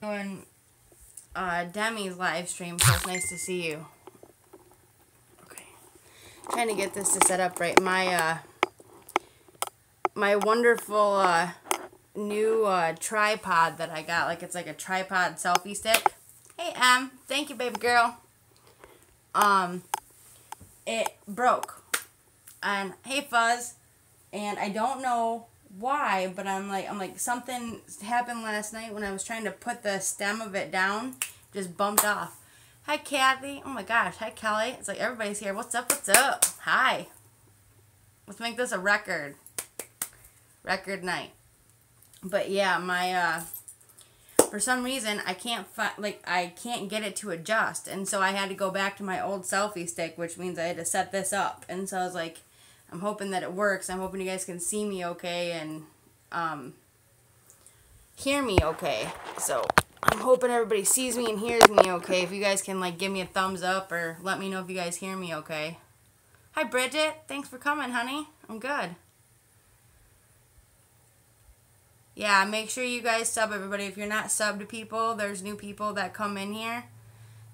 Doing Demi's live stream, so it's nice to see you. Okay, trying to get this to set up right. My wonderful new tripod that I got, like it's like a tripod selfie stick. Hey Em, thank you, baby girl. It broke, and hey Fuzz, and I don't know why, but I'm like something happened last night when I was trying to put the stem of it down, just bumped off. Hi Kathy. Oh my gosh. Hi Kelly. It's like everybody's here. What's up? What's up? Hi. Let's make this a record night. But yeah, my for some reason I can't get it to adjust, and so I had to go back to my old selfie stick, which means I had to set this up. And so I was like, I'm hoping that it works. I'm hoping you guys can see me okay and hear me okay. So I'm hoping everybody sees me and hears me okay. If you guys can like give me a thumbs up or let me know if you guys hear me okay. Hi Bridget, thanks for coming, honey. I'm good. Yeah, make sure you guys sub everybody. If you're not subbed to people, there's new people that come in here.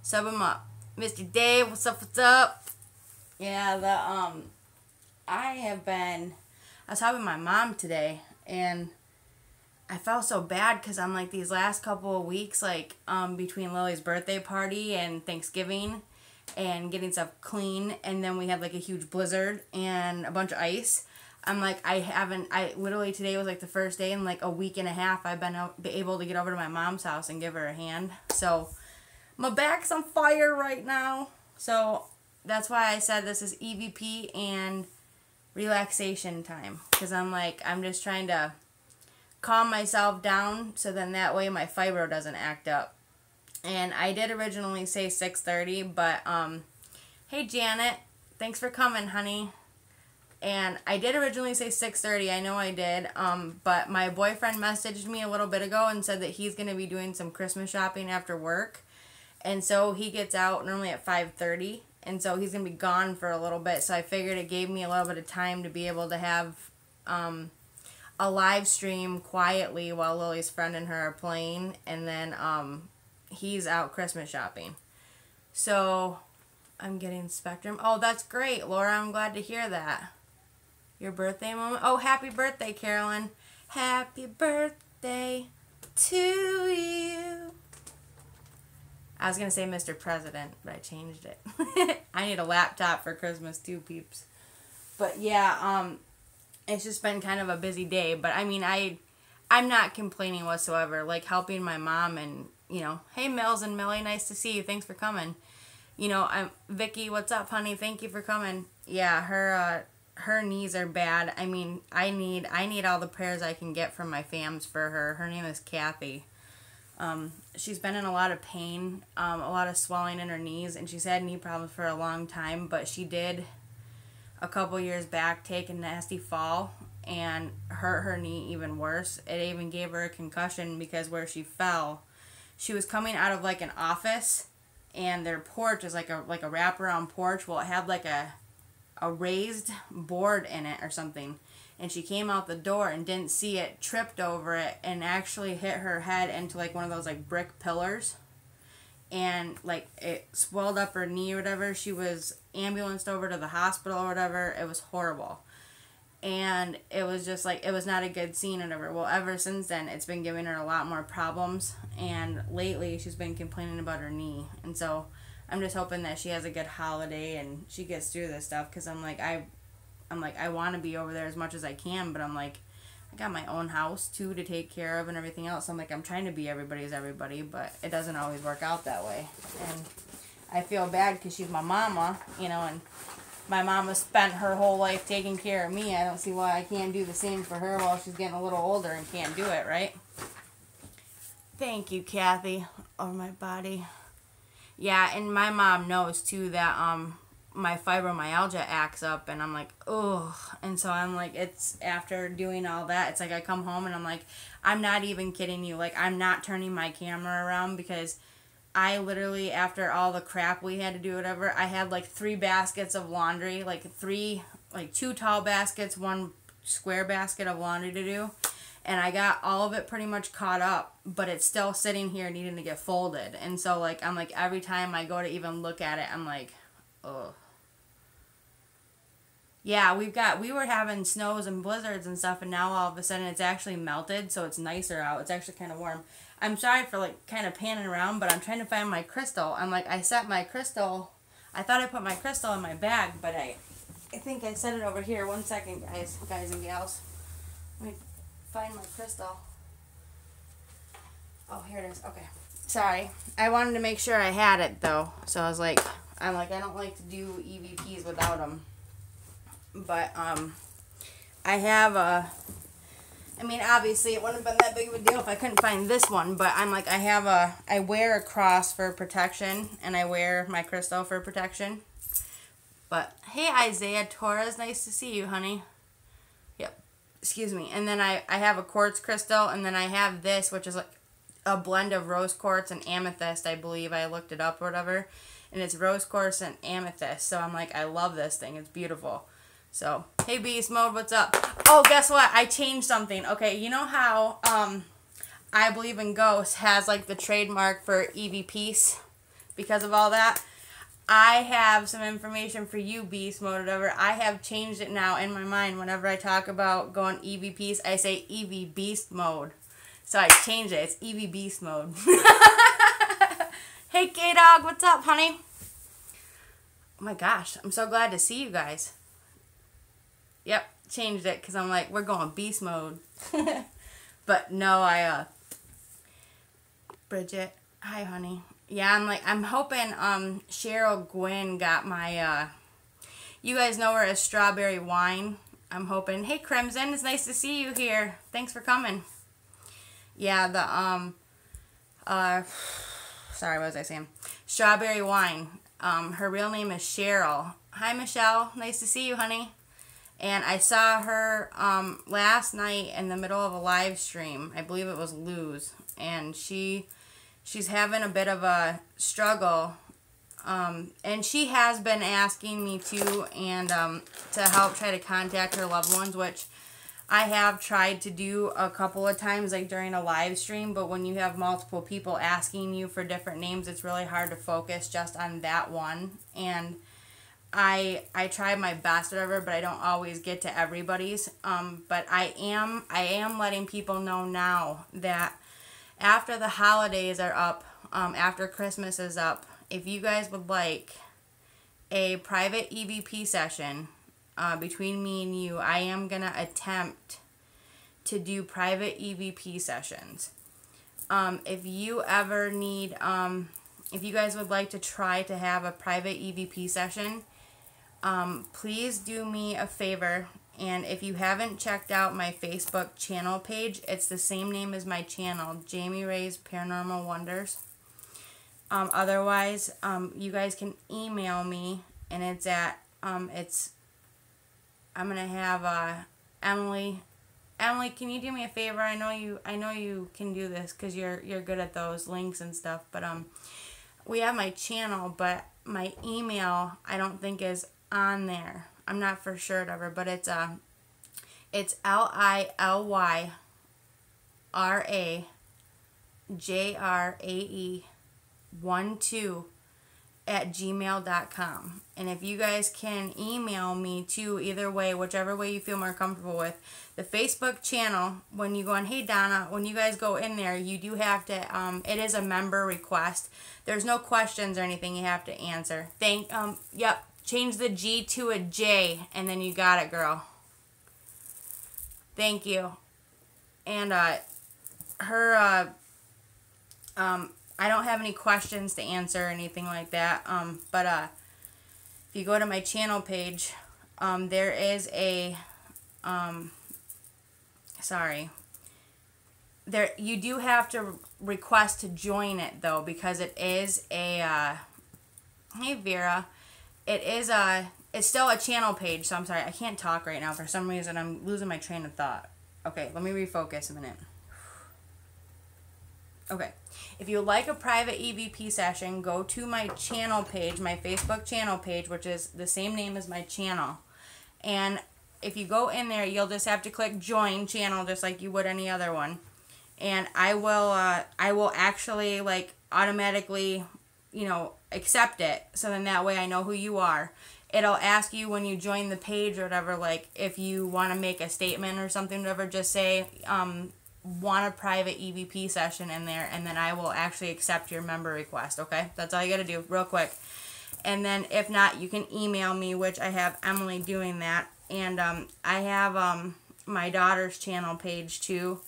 Sub them up. Mr. Dave, what's up, what's up? Yeah, I was helping my mom today, and I felt so bad because I'm like these last couple of weeks, like between Lily's birthday party and Thanksgiving and getting stuff clean, and then we had like a huge blizzard and a bunch of ice. I'm like, I literally today was like the first day in like a week and a half I've been able to get over to my mom's house and give her a hand. So my back's on fire right now. So that's why I said this is EVP and relaxation time, because I'm just trying to calm myself down so then that way my fibro doesn't act up. And I did originally say 6:30, but hey Janet, thanks for coming, honey. And I did originally say 6:30, I know I did, but my boyfriend messaged me a little bit ago and said that he's going to be doing some Christmas shopping after work. And so he gets out normally at 5:30, and so he's going to be gone for a little bit. So I figured it gave me a little bit of time to be able to have a live stream quietly while Lily's friend and her are playing, and then he's out Christmas shopping. So I'm getting Spectrum. Oh, that's great, Laura. I'm glad to hear that. Your birthday moment? Oh, happy birthday, Carolyn. Happy birthday to you. I was going to say Mr. President, but I changed it. I need a laptop for Christmas too, peeps. But yeah, it's just been kind of a busy day. But I mean, I'm not complaining whatsoever. Like helping my mom and, you know, hey Mills and Millie, nice to see you. Thanks for coming. You know, Vicky, what's up, honey? Thank you for coming. Yeah, her knees are bad. I mean, I need all the prayers I can get from my fams for her. Her name is Kathy. She's been in a lot of pain, a lot of swelling in her knees, and she's had knee problems for a long time, but she did a couple years back take a nasty fall and hurt her knee even worse. It even gave her a concussion because where she fell, she was coming out of like an office, and their porch is like a wraparound porch. Well, it had like a raised board in it or something, and she came out the door and didn't see it, tripped over it, and actually hit her head into like one of those like brick pillars, and like it swelled up her knee or whatever. She was ambulanced over to the hospital or whatever. It was horrible, and it was just like, it was not a good scene or whatever. Well, ever since then it's been giving her a lot more problems, and lately she's been complaining about her knee. And so I'm just hoping that she has a good holiday and she gets through this stuff, because I'm like, I want to be over there as much as I can, but I'm like, I got my own house too to take care of and everything else. I'm like, I'm trying to be everybody's everybody, but it doesn't always work out that way. And I feel bad because she's my mama, you know, and my mama spent her whole life taking care of me. I don't see why I can't do the same for her while she's getting a little older and can't do it, right? Thank you, Kathy, over my body. Yeah, and my mom knows too that my fibromyalgia acts up, and I'm like, ugh. And so I'm like, it's after doing all that, it's like I come home and I'm like, I'm not even kidding you. Like, I'm not turning my camera around, because I literally, after all the crap we had to do, whatever, I had like 3 baskets of laundry, like 2 tall baskets, 1 square basket of laundry to do. and I got all of it pretty much caught up, but it's still sitting here needing to get folded. And so, like, I'm like, every time I go to even look at it, I'm like, ugh. Yeah, we were having snows and blizzards and stuff, and now all of a sudden it's actually melted, so it's nicer out. It's actually kind of warm. I'm sorry for, like, kind of panning around, but I'm trying to find my crystal. I'm like, I set my crystal. I thought I put my crystal in my bag, but I think I set it over here. One second, guys and gals. Let me find my crystal. Oh, here it is. Okay. Sorry. I wanted to make sure I had it, though. So I was like, I don't like to do EVPs without them. But, I have I mean, obviously, it wouldn't have been that big of a deal if I couldn't find this one, but I'm like, I wear a cross for protection, and I wear my crystal for protection. But, hey, Isaiah Torres, nice to see you, honey. Yep, excuse me. And then I have a quartz crystal, and then I have this, which is like a blend of rose quartz and amethyst, I believe. I looked it up or whatever, and it's rose quartz and amethyst, so I'm like, I love this thing. It's beautiful. So, hey Beast Mode, what's up? Oh, guess what? I changed something. Okay, you know how I Believe in Ghosts has like the trademark for EVPs because of all that? I have some information for you, Beast Mode, whatever. I have changed it now in my mind. Whenever I talk about going EVPs, I say EV Beast Mode. So I changed it. It's EV Beast Mode. Hey K-Dog, what's up, honey? Oh my gosh, I'm so glad to see you guys. Yep, changed it because I'm like, we're going beast mode. But no, Bridget, hi honey. Yeah, I'm hoping Cheryl Gwynn got my you guys know her as Strawberry Wine. I'm hoping. Hey Crimson, it's nice to see you here. Thanks for coming. Yeah, sorry, what was I saying? Strawberry Wine. Her real name is Cheryl. Hi Michelle, nice to see you, honey. And I saw her last night in the middle of a live stream. I believe it was Lou's. And she's having a bit of a struggle. And she has been asking me to, and to help try to contact her loved ones, which I have tried to do a couple of times, like during a live stream. But when you have multiple people asking you for different names, it's really hard to focus just on that one. And I try my best, whatever, but I don't always get to everybody's. But I am letting people know now that after the holidays are up, after Christmas is up, if you guys would like a private EVP session between me and you, I am gonna attempt to do private EVP sessions. If you ever need, if you guys would like to try to have a private EVP session, please do me a favor, and if you haven't checked out my Facebook channel page, it's the same name as my channel, Jamie Ray's Paranormal Wonders. Otherwise, you guys can email me, and it's at, I'm going to have, Emily, can you do me a favor? I know you can do this, because you're good at those links and stuff, but, we have my channel, but my email, I don't think is on there. I'm not for sure, whatever, but it's LILYRAJRAE12@gmail.com. And if you guys can email me too, either way, whichever way you feel more comfortable with. The Facebook channel, when you go on, hey Donna, when you guys go in there, you do have to, it is a member request. There's no questions or anything you have to answer. Yep, change the G to a J, and then you got it, girl. Thank you. And, I don't have any questions to answer or anything like that, but, if you go to my channel page, there is a, you do have to request to join it, though, because it is a, hey Vera, it's still a channel page, so I'm sorry, I can't talk right now. For some reason, I'm losing my train of thought. Okay, let me refocus a minute. Okay, if you would like a private EVP session, go to my channel page, my Facebook channel page, which is the same name as my channel. And if you go in there, you'll just have to click join channel just like you would any other one. And I will actually like automatically, you know, accept it. So then that way I know who you are. It'll ask you when you join the page or whatever, like if you want to make a statement or something, whatever, just say, want a private EVP session in there, and then I will actually accept your member request, okay? That's all you got to do, real quick. And then if not, you can email me, which I have Emily doing that. And I have my daughter's channel page too.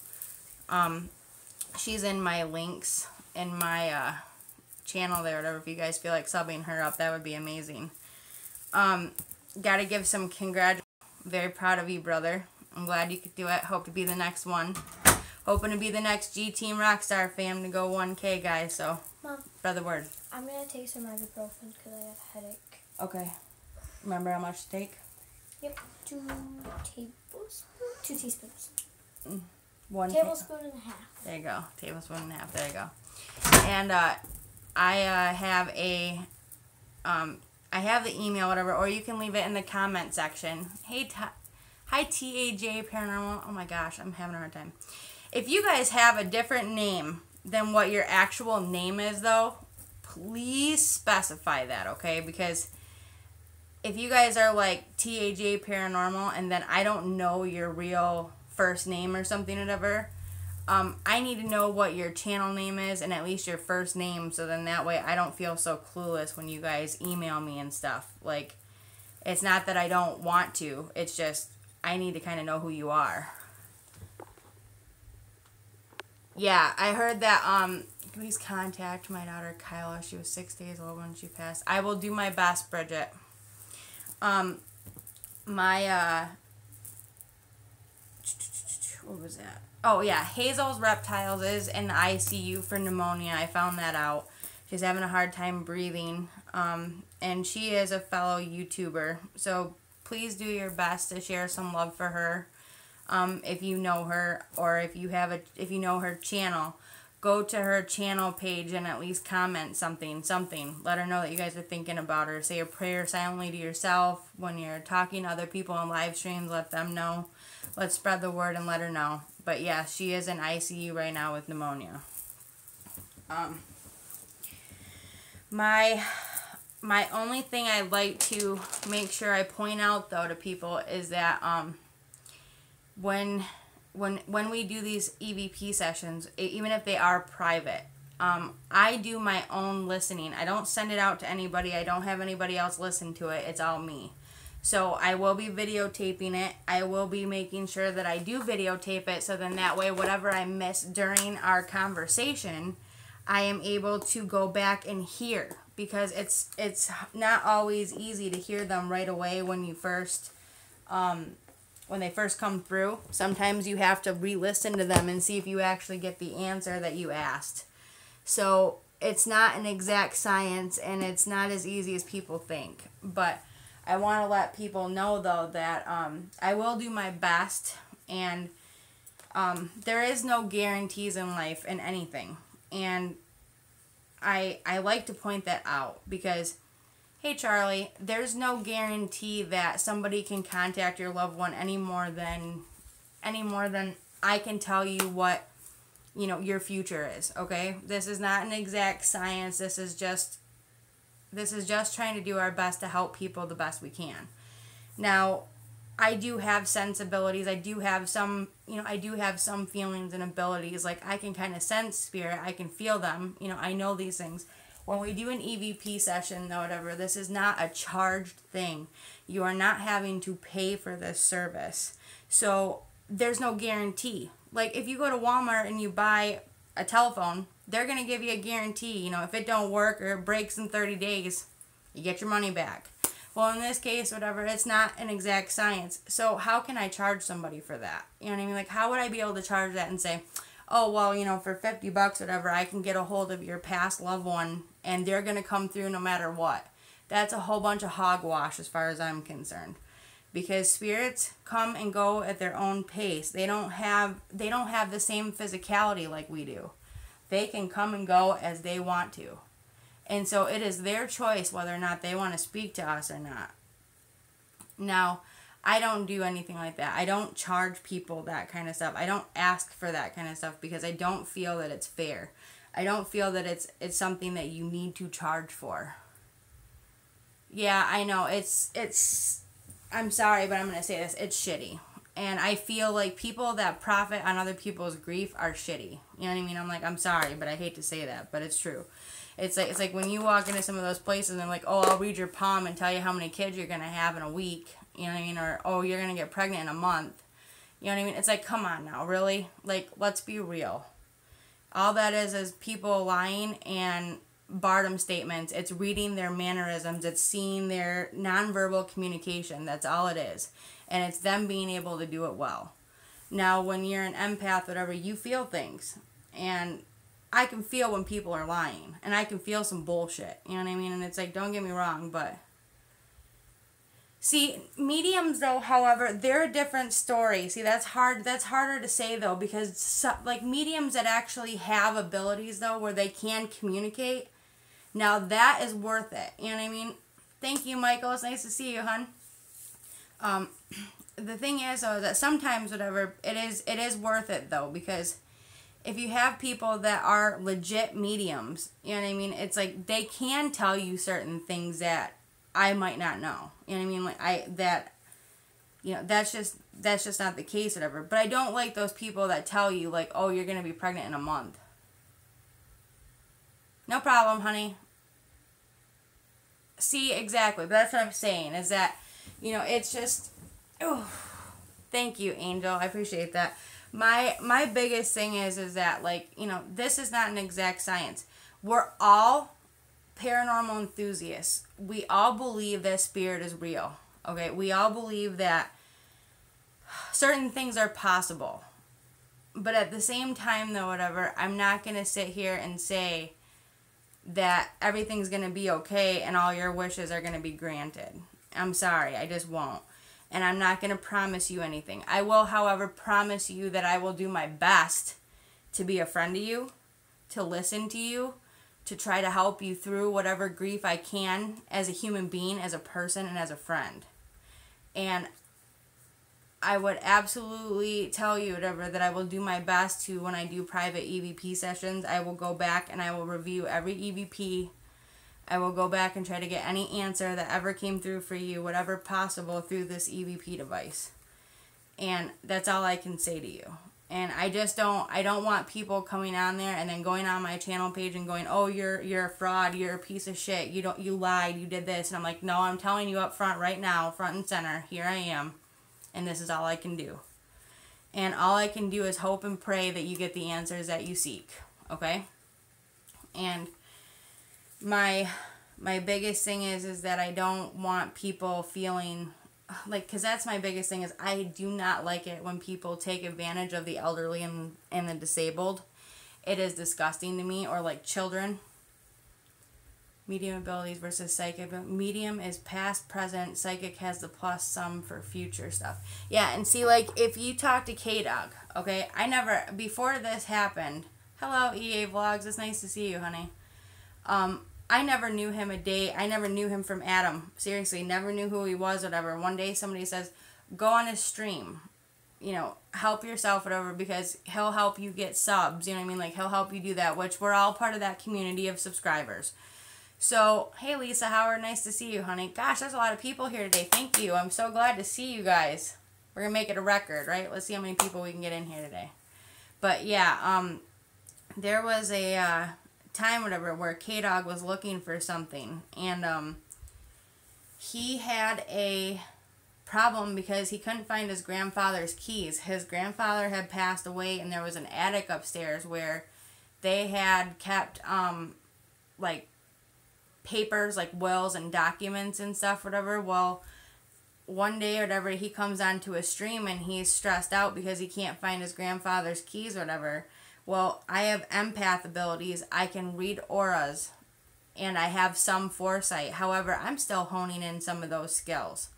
She's in my links in my channel there, whatever. If you guys feel like subbing her up, that would be amazing. Gotta give some congratulations. Very proud of you, brother. I'm glad you could do it. Hope to be the next one. Hoping to be the next G Team Rockstar fam to go 1K, guys. So, Mom, spread the word. I'm gonna take some ibuprofen because I have a headache. Okay. Remember how much to take? Yep, 2 tablespoons. 2 teaspoons. 1 tablespoon and a half. There you go. Tablespoon and a half. There you go. And I have a I have the email, whatever, or you can leave it in the comment section. Hey, hi TAJ Paranormal. Oh my gosh, I'm having a hard time. If you guys have a different name than what your actual name is, though, please specify that, okay? Because if you guys are like TAJ Paranormal and then I don't know your real first name or something, whatever, I need to know what your channel name is and at least your first name, so then that way I don't feel so clueless when you guys email me and stuff. Like, it's not that I don't want to, it's just I need to kind of know who you are. Yeah, I heard that, please contact my daughter Kyla. She was 6 days old when she passed. I will do my best, Bridget. What was that? Oh, yeah, Hazel's Reptiles is in the ICU for pneumonia. I found that out. She's having a hard time breathing, and she is a fellow YouTuber. So please do your best to share some love for her. If you know her, or if you know her channel, go to her channel page and at least comment something. Let her know that you guys are thinking about her. Say a prayer silently to yourself when you're talking to other people on live streams. Let them know. Let's spread the word and let her know. But yeah, she is in ICU right now with pneumonia. My only thing I'd like to make sure I point out, though, to people is that when we do these EVP sessions, even if they are private, I do my own listening. I don't send it out to anybody. I don't have anybody else listen to it. It's all me. So I will be videotaping it. I will be making sure that I do videotape it, so then that way whatever I miss during our conversation, I am able to go back and hear, because it's not always easy to hear them right away when you first when they first come through. Sometimes you have to re-listen to them and see if you actually get the answer that you asked. So it's not an exact science, and it's not as easy as people think. But I want to let people know, though, that I will do my best, and there is no guarantees in life in anything. And I like to point that out because, hey, Charlie, there's no guarantee that somebody can contact your loved one any more than I can tell you what, you know, your future is, okay? This is not an exact science. This is just trying to do our best to help people the best we can. Now, I do have sensibilities. I do have some feelings and abilities. Like, I can kind of sense spirit. I can feel them. You know, I know these things. When we do an EVP session, though, whatever, this is not a charged thing. You are not having to pay for this service. So there's no guarantee. Like, if you go to Walmart and you buy a telephone, they're going to give you a guarantee. You know, if it don't work or it breaks in 30 days, you get your money back. Well, in this case, whatever, it's not an exact science. So how can I charge somebody for that? You know what I mean? Like, how would I be able to charge that and say, oh, well, you know, for $50, whatever, I can get a hold of your past loved one and they're going to come through no matter what. That's a whole bunch of hogwash as far as I'm concerned. Because spirits come and go at their own pace. They don't have the same physicality like we do. They can come and go as they want to. And so it is their choice whether or not they want to speak to us or not. Now, I don't do anything like that. I don't charge people that kind of stuff. I don't ask for that kind of stuff because I don't feel that it's fair. I don't feel that it's something that you need to charge for. Yeah, I know. It's I'm sorry, but I'm going to say this. It's shitty. And I feel like people that profit on other people's grief are shitty. You know what I mean? I'm like, I'm sorry, but I hate to say that, but it's true. It's like when you walk into some of those places and they're like, oh, I'll read your palm and tell you how many kids you're going to have in a week. You know what I mean? Or, oh, you're going to get pregnant in a month. You know what I mean? It's like, come on now, really? Like, let's be real. All that is people lying and Bardem statements. It's reading their mannerisms. It's seeing their nonverbal communication. That's all it is. And it's them being able to do it well. Now, when you're an empath, whatever, you feel things. And I can feel when people are lying. And I can feel some bullshit. You know what I mean? And it's like, don't get me wrong, but... See, mediums, though, however, they're a different story. See, that's harder to say, though, because, like, mediums that actually have abilities, though, where they can communicate, now that is worth it. You know what I mean? Thank you, Michael. It's nice to see you, hon. The thing is, though, that sometimes, whatever, it is worth it, though, because if you have people that are legit mediums, you know what I mean? It's like they can tell you certain things that I might not know. You know what I mean? Like that's just not the case, whatever. But I don't like those people that tell you, like, oh, you're going to be pregnant in a month. No problem, honey. See, exactly. But that's what I'm saying, is that, you know, it's just, oh, thank you, Angel. I appreciate that. My biggest thing is that, like, you know, this is not an exact science. We're all paranormal enthusiasts. We all believe that spirit is real. Okay? We all believe that certain things are possible. But at the same time, though, whatever, I'm not going to sit here and say that everything's going to be okay and all your wishes are going to be granted. I'm sorry. I just won't. And I'm not going to promise you anything. I will, however, promise you that I will do my best to be a friend to you, to listen to you, to try to help you through whatever grief I can as a human being, as a person, and as a friend. And I would absolutely tell you, whatever, that I will do my best to, when I do private EVP sessions, I will go back and I will review every EVP. I will go back and try to get any answer that ever came through for you, whatever possible, through this EVP device. And that's all I can say to you. And I don't want people coming on there and then going on my channel page and going, oh, you're a fraud, you're a piece of shit, you lied, you did this. And I'm like, no, I'm telling you up front right now, front and center, here I am. And this is all I can do. And all I can do is hope and pray that you get the answers that you seek. Okay? And my biggest thing is that I don't want people feeling like, because that's my biggest thing, is I do not like it when people take advantage of the elderly and the disabled. It is disgusting to me. Or like children. Medium abilities versus psychic. Medium is past, present. Psychic has the plus some for future stuff. Yeah, and see, like, if you talk to K-Dog, okay, before this happened, hello, EA Vlogs, it's nice to see you, honey. I never knew him I never knew him from Adam. Seriously, never knew who he was, whatever. One day somebody says, go on his stream. You know, help yourself, whatever, because he'll help you get subs. You know what I mean? Like, he'll help you do that, which we're all part of that community of subscribers. So, hey, Lisa Howard, nice to see you, honey. Gosh, there's a lot of people here today. Thank you. I'm so glad to see you guys. We're going to make it a record, right? Let's see how many people we can get in here today. But, yeah, there was a time, whatever, where K-Dog was looking for something. And he had a problem because he couldn't find his grandfather's keys. His grandfather had passed away, and there was an attic upstairs where they had kept, like, papers, like wills and documents and stuff, whatever. Well, one day or whatever, he comes onto a stream and he's stressed out because he can't find his grandfather's keys or whatever. Well, I have empath abilities. I can read auras, and I have some foresight. However, I'm still honing in some of those skills.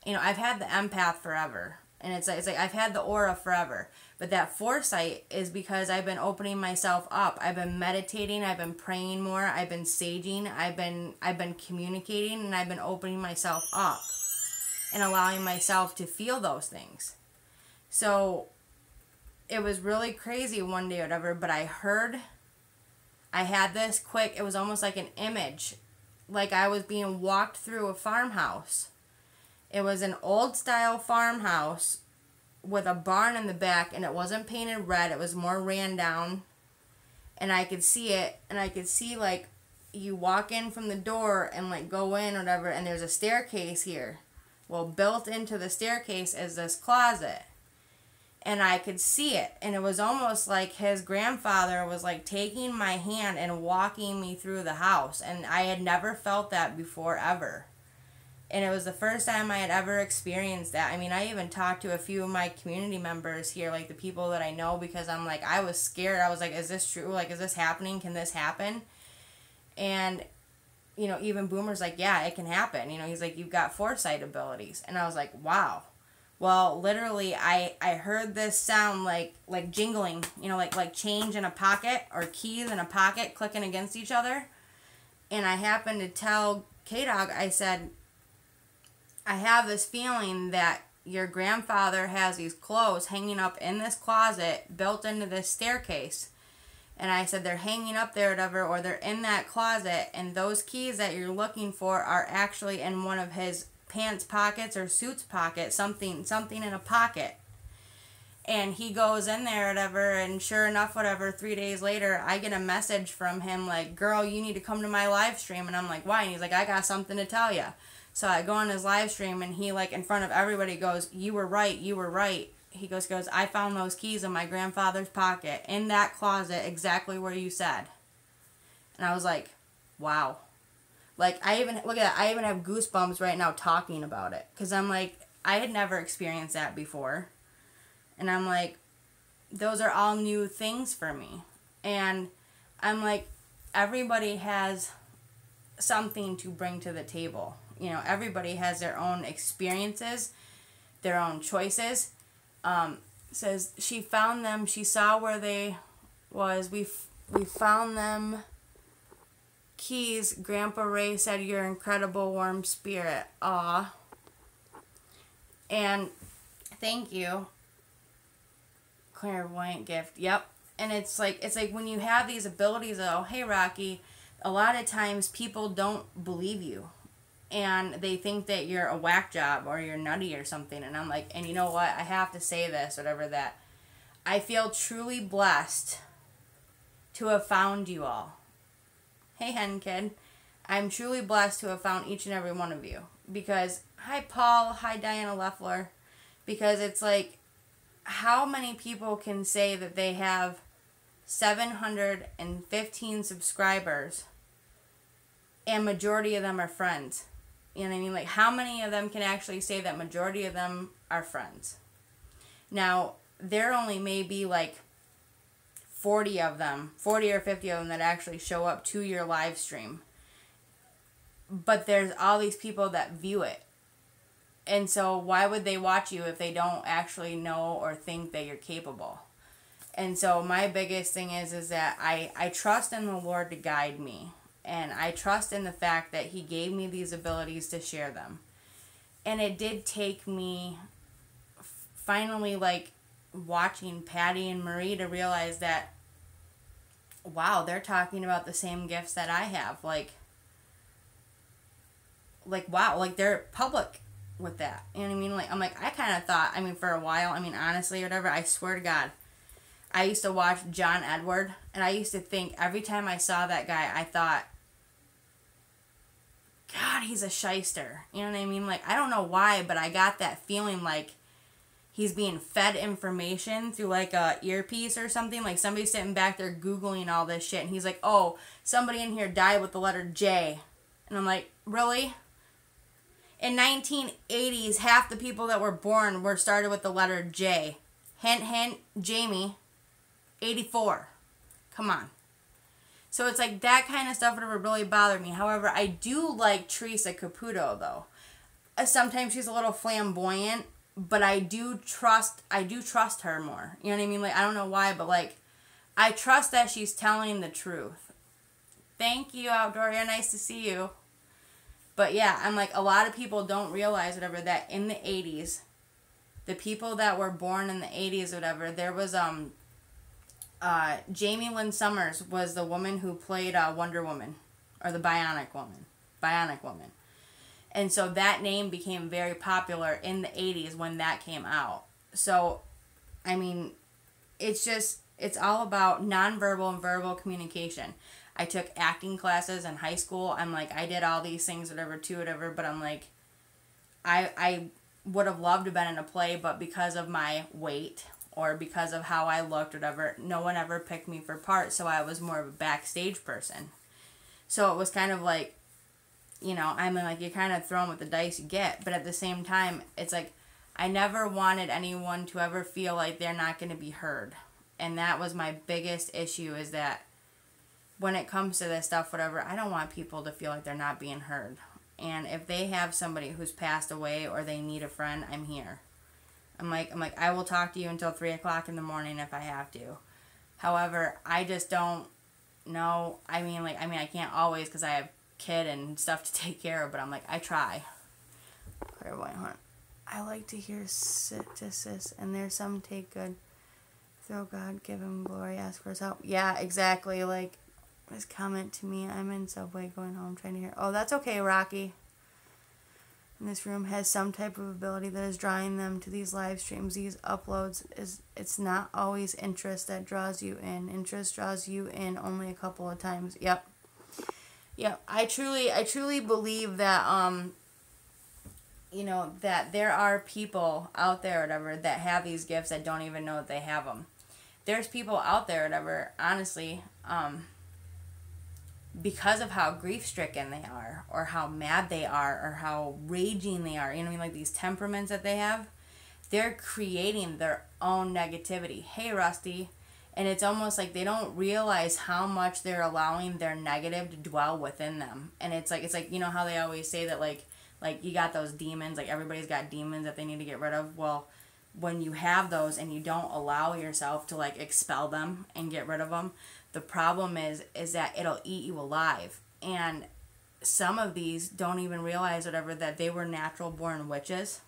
You know, I've had the empath forever, and it's like I've had the aura forever. But that foresight is because I've been opening myself up. I've been meditating. I've been praying more. I've been saging. I've been communicating, and I've been opening myself up. and allowing myself to feel those things. So it was really crazy one day or whatever, but I had this quick, it was almost like an image, like I was being walked through a farmhouse. It was an old style farmhouse with a barn in the back, and it wasn't painted red, it was more ran down, and I could see it, and I could see like you walk in from the door and like go in or whatever, and there's a staircase here. Well, built into the staircase is this closet, and I could see it, and it was almost like his grandfather was like taking my hand and walking me through the house, and I had never felt that before ever. And it was the first time I had ever experienced that. I mean, I even talked to a few of my community members here, like the people that I know, because I'm like, I was scared. I was like, is this true? Like, is this happening? Can this happen? And, you know, even Boomer's like, yeah, it can happen. You know, he's like, you've got foresight abilities. And I was like, wow. Well, literally, I heard this sound like jingling, you know, like change in a pocket or keys in a pocket clicking against each other. And I happened to tell K-Dog, I said, I have this feeling that your grandfather has these clothes hanging up in this closet built into this staircase. And I said, they're hanging up there or whatever, or they're in that closet, and those keys that you're looking for are actually in one of his pants pockets or suits pocket, something in a pocket. And he goes in there or whatever, and sure enough, whatever, 3 days later, I get a message from him like, girl, you need to come to my live stream. And I'm like, why? And he's like, I got something to tell you. So I go on his live stream, and he, like, in front of everybody goes, you were right, you were right. He goes, I found those keys in my grandfather's pocket, in that closet, exactly where you said. And I was like, wow. Like, look at that, I even have goosebumps right now talking about it. Because I'm like, I had never experienced that before. And I'm like, those are all new things for me. And I'm like, everybody has something to bring to the table. You know, everybody has their own experiences, their own choices. Says she found them, she saw where they was, we found them keys. Grandpa Ray said, you're incredible warm spirit. Aw. And thank you. Clairvoyant gift. Yep. And it's like when you have these abilities, oh, hey Rocky, a lot of times people don't believe you. And they think that you're a whack job or you're nutty or something. And I'm like, and you know what? I have to say this, whatever, that I feel truly blessed to have found you all. Hey, Hen Kid. I'm truly blessed to have found each and every one of you. Because, hi, Paul. Hi, Diana Leffler. Because it's like, how many people can say that they have 715 subscribers and majority of them are friends? You know what I mean? Like, how many of them can actually say that majority of them are friends? Now, there only may be like 40 or 50 of them that actually show up to your live stream. But there's all these people that view it. And so why would they watch you if they don't actually know or think that you're capable? And so my biggest thing is that I trust in the Lord to guide me. And I trust in the fact that he gave me these abilities to share them. And it did take me finally, like, watching Patty and Marie to realize that, wow, they're talking about the same gifts that I have. Like wow, like, they're public with that. You know what I mean? Like, I'm like, I kind of thought, I mean, for a while, I mean, honestly, or whatever, I swear to God, I used to watch John Edward, and I used to think, every time I saw that guy, I thought, God, he's a shyster. You know what I mean? Like, I don't know why, but I got that feeling like he's being fed information through like a earpiece or something. Like somebody's sitting back there Googling all this shit, and he's like, oh, somebody in here died with the letter J. And I'm like, really? In 1980s, half the people that were born were started with the letter J. Hint, hint, Jamie, 84. Come on. So it's like that kind of stuff would ever really bother me. However, I do like Teresa Caputo, though. Sometimes she's a little flamboyant, but I do trust her more. You know what I mean? Like, I don't know why, but like, I trust that she's telling the truth. Thank you, Outdooria. Nice to see you. But yeah, I'm like, a lot of people don't realize whatever that in the 80s, the people that were born in the 80s or whatever, there was Jamie Lynn Summers was the woman who played Wonder Woman, or the Bionic Woman. And so that name became very popular in the 80s when that came out. So, I mean, it's all about nonverbal and verbal communication. I took acting classes in high school. I'm like, I did all these things, whatever, but I'm like, I would have loved to have been in a play, but because of my weight or because of how I looked, whatever, no one ever picked me for parts, so I was more of a backstage person. So it was kind of like, you know, I mean, like, you're kind of thrown with the dice you get, but at the same time, it's like, I never wanted anyone to ever feel like they're not going to be heard. And that was my biggest issue, is that when it comes to this stuff, whatever, I don't want people to feel like they're not being heard. And if they have somebody who's passed away or they need a friend, I'm here. I'm like, I will talk to you until 3 o'clock in the morning if I have to. However, I just don't know. I mean, I can't always, because I have kid and stuff to take care of, but I'm like, I try. Clairvoyant hunt. I like to hear sit to sis, and there's some take good. Throw God, give him glory, ask for his help. Yeah, exactly. Like, this comment to me, I'm in subway going home trying to hear. Oh, that's okay, Rocky. And this room has some type of ability that is drawing them to these live streams, these uploads. It's not always interest that draws you in. Interest draws you in only a couple of times. Yep. I truly believe that you know, that there are people out there, whatever, that have these gifts that don't even know that they have them. There's people out there, whatever, honestly, because of how grief-stricken they are, or how mad they are, or how raging they are, you know what I mean, like these temperaments that they have, they're creating their own negativity. Hey, Rusty. And it's almost like they don't realize how much they're allowing their negative to dwell within them. And it's like, you know how they always say that, like you got those demons, like everybody's got demons that they need to get rid of. Well, when you have those and you don't allow yourself to, like, expel them and get rid of them, the problem is that it'll eat you alive. And some of these don't even realize, whatever, that they were natural born witches,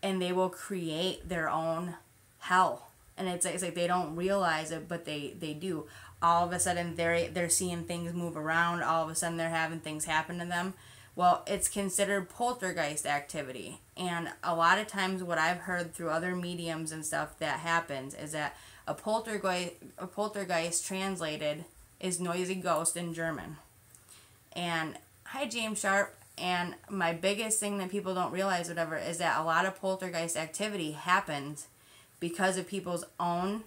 and they will create their own hell. And it's like they don't realize it, but they do. All of a sudden, they're seeing things move around. All of a sudden, they're having things happen to them. Well, it's considered poltergeist activity. And a lot of times what I've heard through other mediums and stuff that happens is that a poltergeist translated is noisy ghost in German. And hi, James Sharp. And my biggest thing that people don't realize, whatever, is that a lot of poltergeist activity happens because of people's own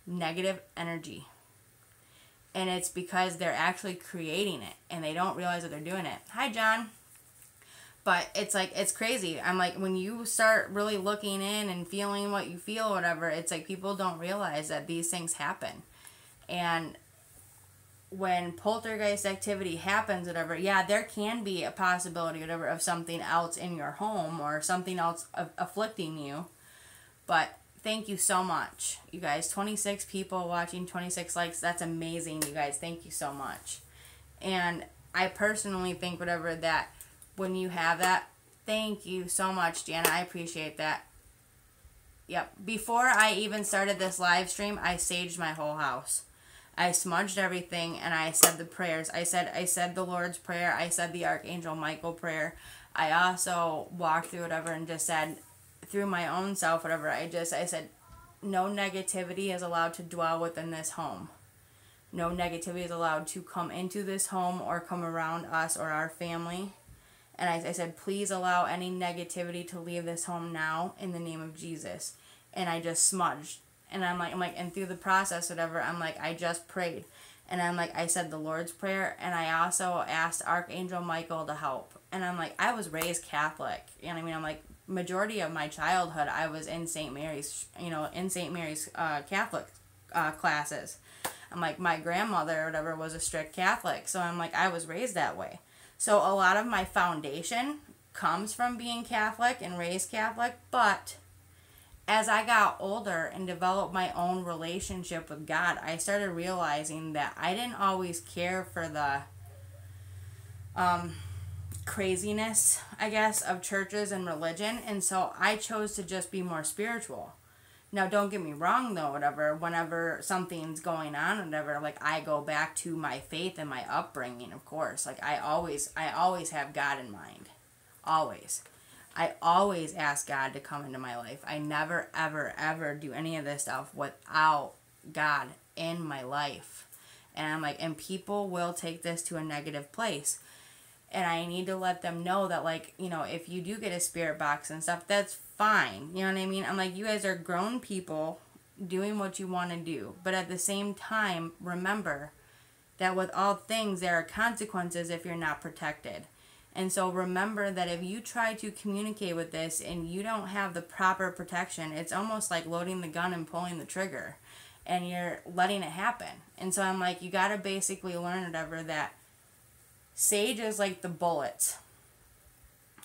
negative energy. And it's because they're actually creating it, and they don't realize that they're doing it. Hi, John. But it's like, it's crazy. I'm like, when you start really looking in and feeling what you feel, whatever, it's like people don't realize that these things happen. And when poltergeist activity happens, whatever, yeah, there can be a possibility, whatever, of something else in your home or something else afflicting you. But thank you so much, you guys. 26 people watching, 26 likes. That's amazing, you guys. Thank you so much. And I personally think, whatever, that when you have that, thank you so much, Jana. I appreciate that. Yep. Before I even started this live stream, I saged my whole house. I smudged everything, and I said the prayers. I said the Lord's Prayer. I said the Archangel Michael prayer. I also walked through whatever and just said, through my own self, whatever, I said, no negativity is allowed to dwell within this home. No negativity is allowed to come into this home or come around us or our family. And I said, please allow any negativity to leave this home now in the name of Jesus. And I just smudged. And I'm like, and through the process, whatever, I'm like, I just prayed. And I'm like, I said the Lord's Prayer, and I also asked Archangel Michael to help. And I'm like, I was raised Catholic. You know what I mean? I'm like, majority of my childhood, I was in St. Mary's, Catholic classes. I'm like, my grandmother or whatever was a strict Catholic. So I'm like, I was raised that way. So a lot of my foundation comes from being Catholic and raised Catholic, but as I got older and developed my own relationship with God, I started realizing that I didn't always care for the craziness, I guess, of churches and religion. And so I chose to just be more spiritual. Now, don't get me wrong, though, whatever, whenever something's going on, whatever, like, I go back to my faith and my upbringing, of course. Like, I always have God in mind. Always. I always ask God to come into my life. I never, ever, ever do any of this stuff without God in my life. And I'm like, and people will take this to a negative place. And I need to let them know that, like, you know, if you do get a spirit box and stuff, that's fine. You know what I mean? I'm like, you guys are grown people doing what you want to do. But at the same time, remember that with all things, there are consequences if you're not protected. And so remember that if you try to communicate with this and you don't have the proper protection, it's almost like loading the gun and pulling the trigger. And you're letting it happen. And so I'm like, you got to basically learn whatever that sage is like the bullets.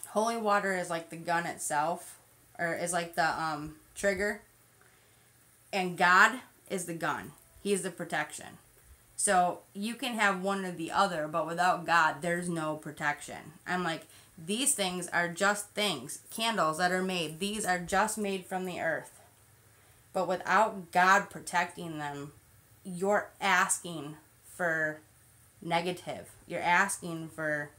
Holy water is like the gun itself, or is like the trigger. And God is the gun. He's the protection. So you can have one or the other, but without God, there's no protection. I'm like, these things are just things. Candles that are made, these are just made from the earth. But without God protecting them, you're asking for negative. You're asking for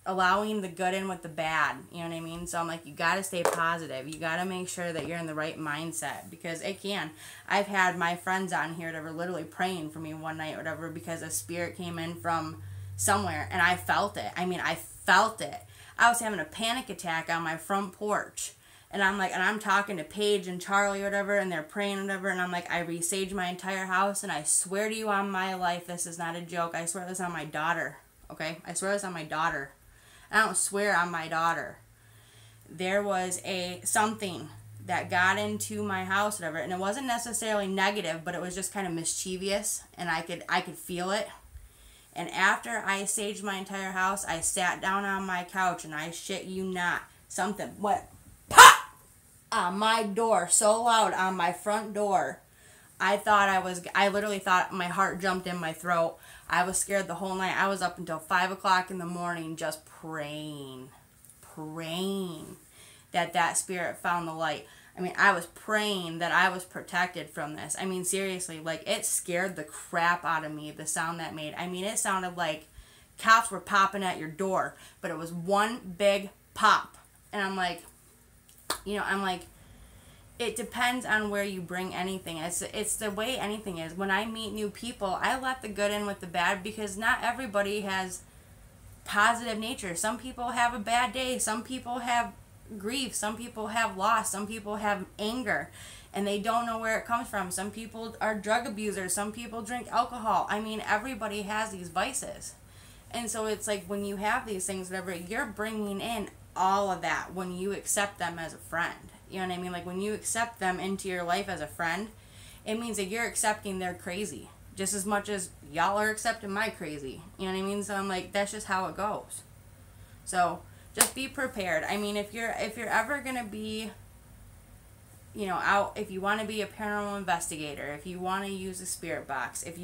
allowing the good in with the bad. You know what I mean? So I'm like, you got to stay positive. You got to make sure that you're in the right mindset, because it can. I've had my friends on here that were literally praying for me one night or whatever, because a spirit came in from somewhere and I felt it. I mean, I felt it. I was having a panic attack on my front porch. And I'm like, and I'm talking to Paige and Charlie or whatever, and they're praying or whatever, and I'm like, I resage my entire house, and I swear to you on my life, this is not a joke. I swear this on my daughter, okay? I swear this on my daughter. I don't swear on my daughter. There was something that got into my house, whatever, and it wasn't necessarily negative, but it was just kind of mischievous, and I could feel it. And after I saged my entire house, I sat down on my couch, and I shit you not, something went pop on my door so loud, on my front door. I literally thought my heart jumped in my throat. I was scared the whole night. I was up until 5 o'clock in the morning just praying that spirit found the light. I mean, I was praying that I was protected from this. I mean, seriously, like, it scared the crap out of me, the sound that made. I mean, it sounded like cops were popping at your door, but it was one big pop. And I'm like, it depends on where you bring anything. It's the way anything is. When I meet new people, I let the good in with the bad, because not everybody has positive nature. Some people have a bad day. Some people have grief. Some people have loss. Some people have anger, and they don't know where it comes from. Some people are drug abusers. Some people drink alcohol. I mean, everybody has these vices. And so it's like, when you have these things, whatever, you're bringing in all of that when you accept them as a friend. You know what I mean? Like, when you accept them into your life as a friend, it means that you're accepting their crazy just as much as y'all are accepting my crazy. You know what I mean? So I'm like, that's just how it goes. So just be prepared. I mean, if you're ever gonna be, out, if you want to be a paranormal investigator, if you want to use a spirit box, if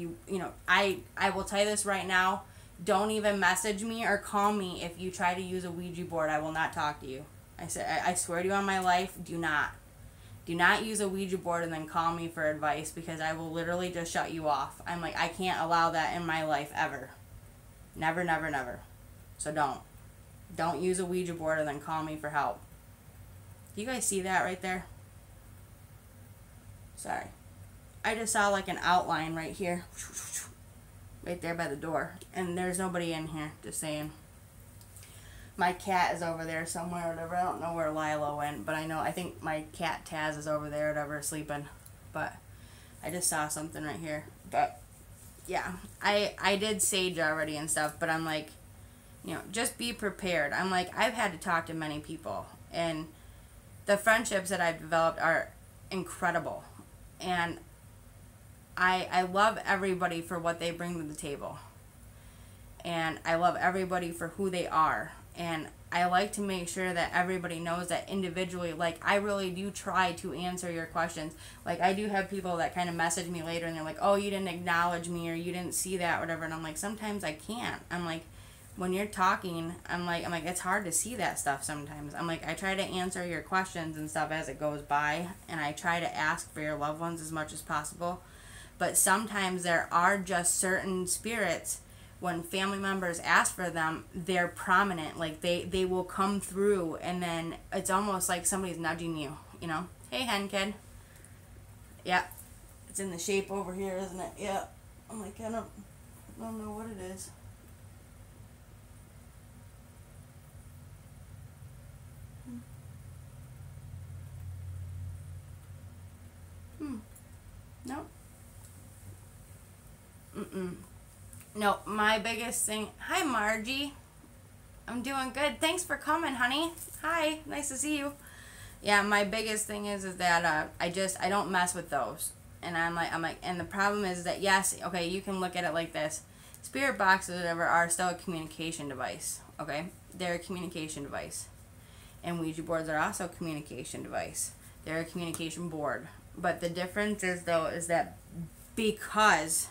I will tell you this right now. Don't even message me or call me if you try to use a Ouija board. I will not talk to you. I swear to you on my life, do not use a Ouija board and then call me for advice, because I will literally just shut you off. I'm like, I can't allow that in my life ever. Never, never, never. So don't use a Ouija board and then call me for help. Do you guys see that right there? Sorry. I just saw like an outline right here. Right there by the door. And there's nobody in here, just saying. My cat is over there somewhere, whatever. I don't know where Lilo went, but I think my cat Taz is over there, whatever, sleeping. But I just saw something right here. But yeah, I did sage already and stuff, but I'm like, just be prepared. I'm like, I've had to talk to many people, and the friendships that I've developed are incredible. And I love everybody for what they bring to the table. And I love everybody for who they are. And I like to make sure that everybody knows that individually, like, I really do try to answer your questions. Like, I do have people that kind of message me later and they're like, oh, you didn't acknowledge me, or you didn't see that, whatever. And I'm like, sometimes I can't. I'm like, when you're talking, I'm like, it's hard to see that stuff sometimes. I'm like, I try to answer your questions and stuff as it goes by, and I try to ask for your loved ones as much as possible. But sometimes there are just certain spirits, when family members ask for them, they're prominent. Like, they will come through, and then it's almost like somebody's nudging you, you know? Hey, hen kid. Yep. It's in the shape over here, isn't it? Yeah. I'm like, I don't know what it is. No. No, my biggest thing... Hi, Margie. I'm doing good. Thanks for coming, honey. Hi. Nice to see you. Yeah, my biggest thing is that I don't mess with those. And I'm like, and the problem is that, yes, okay, you can look at it like this. Spirit boxes or whatever are still a communication device, okay? They're a communication device. And Ouija boards are also a communication device. They're a communication board. But the difference is, though, is that because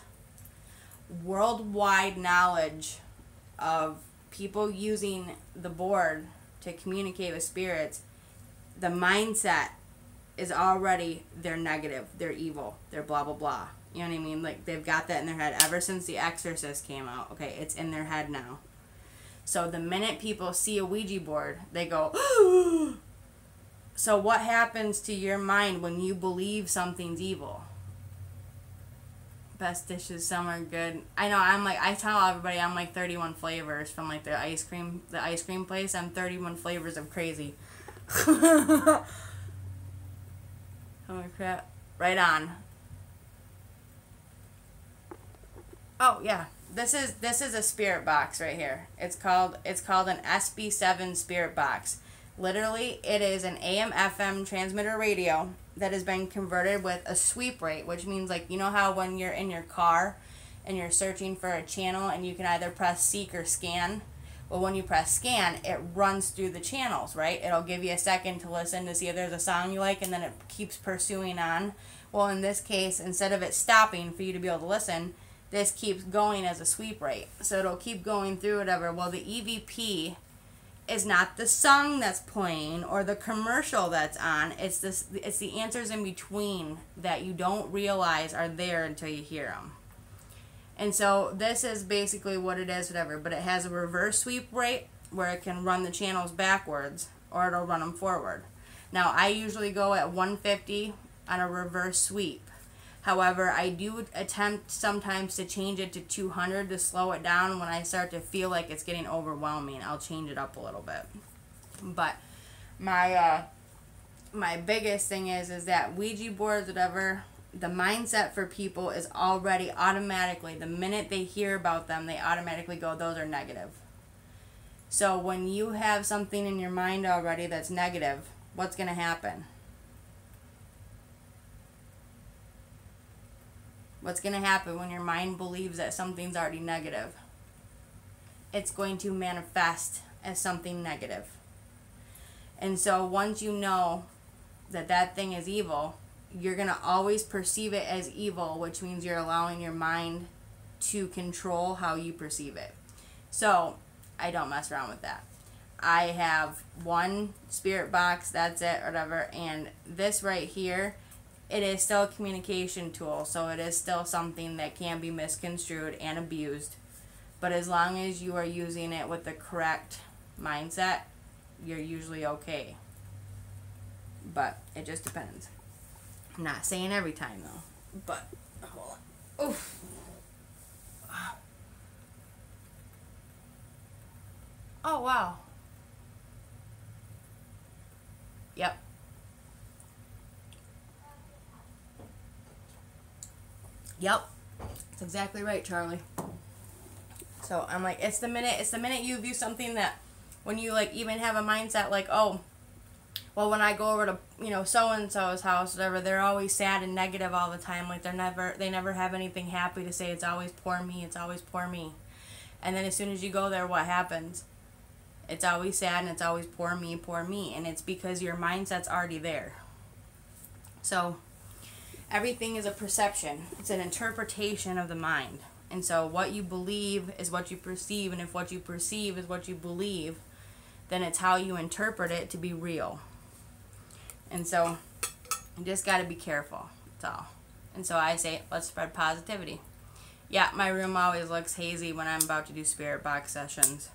worldwide knowledge of people using the board to communicate with spirits, the mindset is already, they're negative, they're evil, they're blah, blah, blah. You know what I mean? Like, they've got that in their head ever since The Exorcist came out. Okay, it's in their head now. So the minute people see a Ouija board, they go, So what happens to your mind when you believe something's evil? Best dishes, some are good. I know, I tell everybody I'm like 31 flavors from like the ice cream place. I'm 31 flavors of crazy. Oh crap. Right on. Oh yeah. This is a spirit box right here. It's called an SB7 spirit box. Literally, it is an AM/FM transmitter radio that has been converted with a sweep rate, which means, like, you know how when you're in your car and you're searching for a channel and you can either press seek or scan? Well, when you press scan, it runs through the channels, right? It'll give you a second to listen to see if there's a song you like, and then it keeps pursuing on. Well, in this case, instead of it stopping for you to be able to listen, this keeps going as a sweep rate. So it'll keep going through whatever. Well, the EVP is not the song that's playing or the commercial that's on. It's the answers in between that you don't realize are there until you hear them. And so this is basically what it is, whatever. But it has a reverse sweep rate where it can run the channels backwards or it'll run them forward. Now, I usually go at 150 on a reverse sweep. However, I do attempt sometimes to change it to 200 to slow it down when I start to feel like it's getting overwhelming. I'll change it up a little bit. But my biggest thing is that Ouija boards, whatever, the mindset for people is already automatically, the minute they hear about them, they automatically go, those are negative. So when you have something in your mind already that's negative, what's going to happen? What's going to happen when your mind believes that something's already negative? It's going to manifest as something negative. And so once you know that that thing is evil, you're going to always perceive it as evil, which means you're allowing your mind to control how you perceive it. So I don't mess around with that. I have one spirit box, that's it, whatever, and this right here, it is still a communication tool, so it is still something that can be misconstrued and abused. But as long as you are using it with the correct mindset, you're usually okay. But it just depends. I'm not saying every time, though. But, hold on. Oof. Oh, wow. Yep. Yep. That's exactly right, Charlie. So I'm like, it's the minute you view something that, when you like even have a mindset like, oh, well, when I go over to, you know, so-and-so's house, whatever, they're always sad and negative all the time. Like they never have anything happy to say. It's always poor me. It's always poor me. And then as soon as you go there, what happens? It's always sad and it's always poor me, poor me. And it's because your mindset's already there. So everything is a perception. It's an interpretation of the mind. And so what you believe is what you perceive, and if what you perceive is what you believe, then it's how you interpret it to be real. And so you just got to be careful. That's all. And so I say, let's spread positivity. Yeah, my room always looks hazy when I'm about to do spirit box sessions.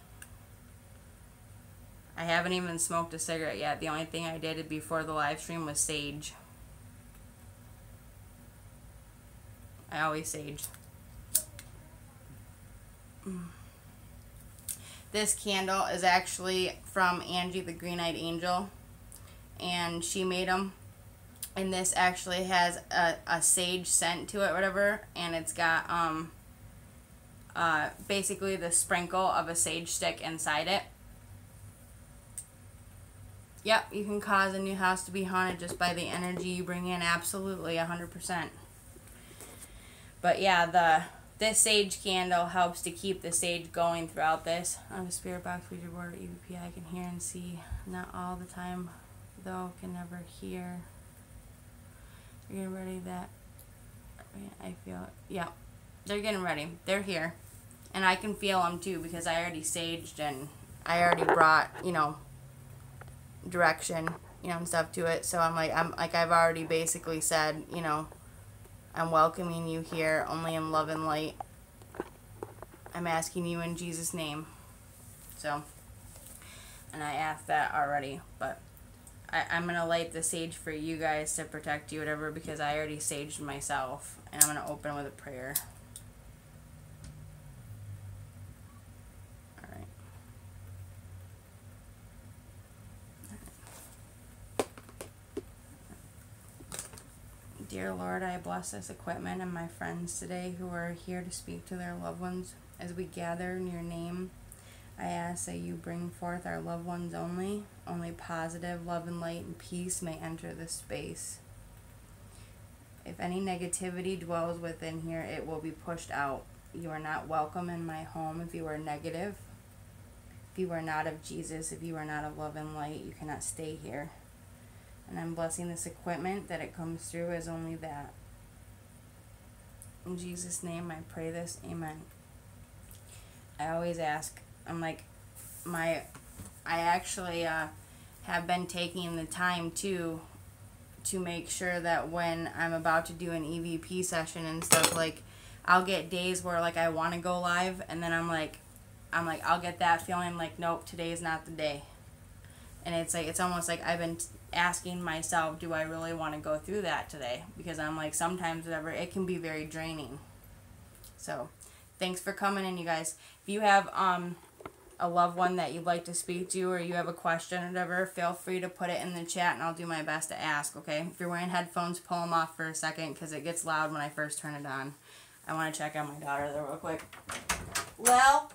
I haven't even smoked a cigarette yet. The only thing I did before the live stream was sage. I always sage. This candle is actually from Angie the Green-Eyed Angel, and she made them. And this actually has a sage scent to it, whatever, and it's got basically the sprinkle of a sage stick inside it. Yep, you can cause a new house to be haunted just by the energy you bring in. Absolutely, 100%. But yeah, this sage candle helps to keep the sage going throughout this. On a spirit box, Ouija board, EVP, I can hear and see. Not all the time, though, can never hear. You're getting ready that, I feel it. Yeah, they're getting ready. They're here. And I can feel them too because I already saged and I already brought, you know, direction, you know, and stuff to it. So I'm like I've already basically said, you know, I'm welcoming you here only in love and light. I'm asking you in Jesus' name. So, and I asked that already, but I'm going to light the sage for you guys to protect you, whatever, because I already saged myself. And I'm going to open with a prayer. All right. Dear Lord, I bless this equipment and my friends today who are here to speak to their loved ones. As we gather in your name, I ask that you bring forth our loved ones only. Only positive love and light and peace may enter this space. If any negativity dwells within here, it will be pushed out. You are not welcome in my home if you are negative. If you are not of Jesus, if you are not of love and light, you cannot stay here. And I'm blessing this equipment that it comes through as only that. In Jesus' name I pray this. Amen. I always ask, I'm like, I actually have been taking the time to make sure that when I'm about to do an EVP session and stuff, like, I'll get days where, like, I want to go live, and then I'm like, I'll get that feeling like, nope, today is not the day. And it's like, it's almost like I've been asking myself, do I really want to go through that today? Because I'm like, sometimes whatever, it can be very draining. So, thanks for coming in, you guys. If you have a loved one that you'd like to speak to, or you have a question or whatever, feel free to put it in the chat and I'll do my best to ask, okay? If you're wearing headphones, pull them off for a second because it gets loud when I first turn it on. I want to check on my daughter there real quick. Well,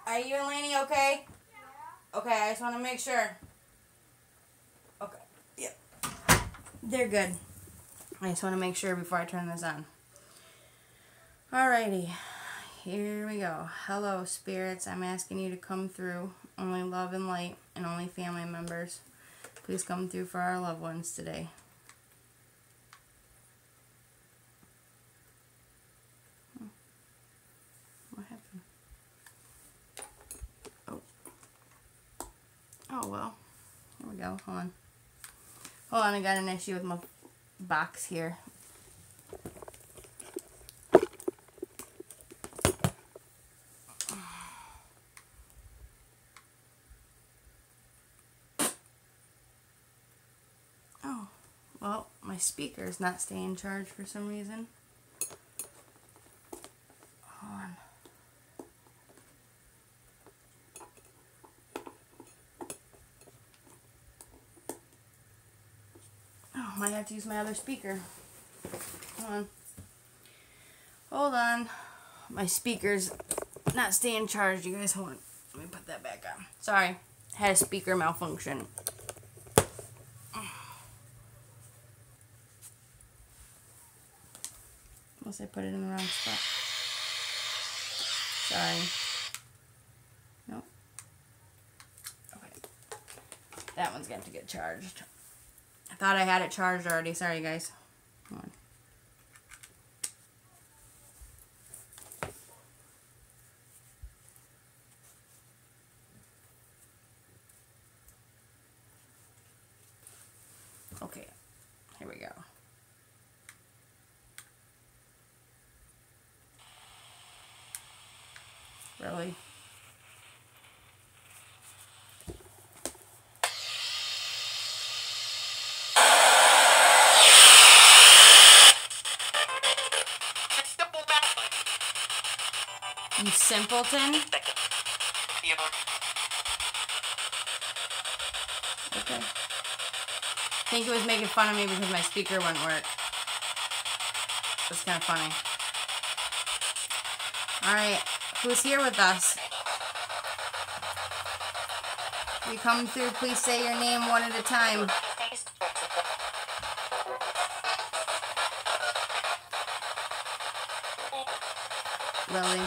are you and Lainey okay? Yeah. Okay, I just want to make sure. Okay, yep. They're good. I just want to make sure before I turn this on. Alrighty. Here we go. Hello, spirits. I'm asking you to come through. Only love and light, and only family members. Please come through for our loved ones today. What happened? Oh. Oh, well. Here we go. Hold on. Hold on, I got an issue with my box here. Well, my speaker is not staying charged for some reason. Hold on. Oh, might have to use my other speaker. Hold on. Hold on. My speaker's not staying charged, you guys. Hold on. Let me put that back on. Sorry. Had a speaker malfunction. Unless I put it in the wrong spot. Sorry. Nope. Okay. That one's got to get charged. I thought I had it charged already. Sorry, guys. Hold on. Okay, here we go. Really? You simpleton? Okay. I think it was making fun of me because my speaker wouldn't work. It's kind of funny. Alright, who's here with us? If you come through, please say your name one at a time. Lily.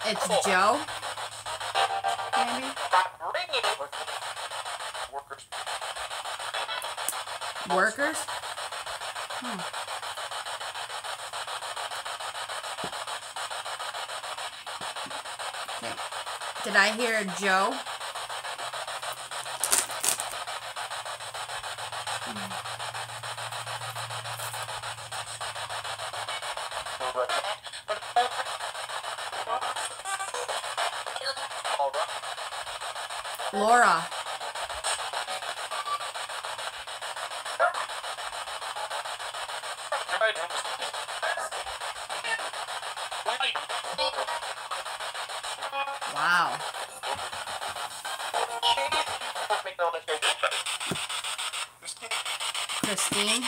It's Joe? Maybe? Workers? Okay. Did I hear Joe? Laura. Wow. Christine.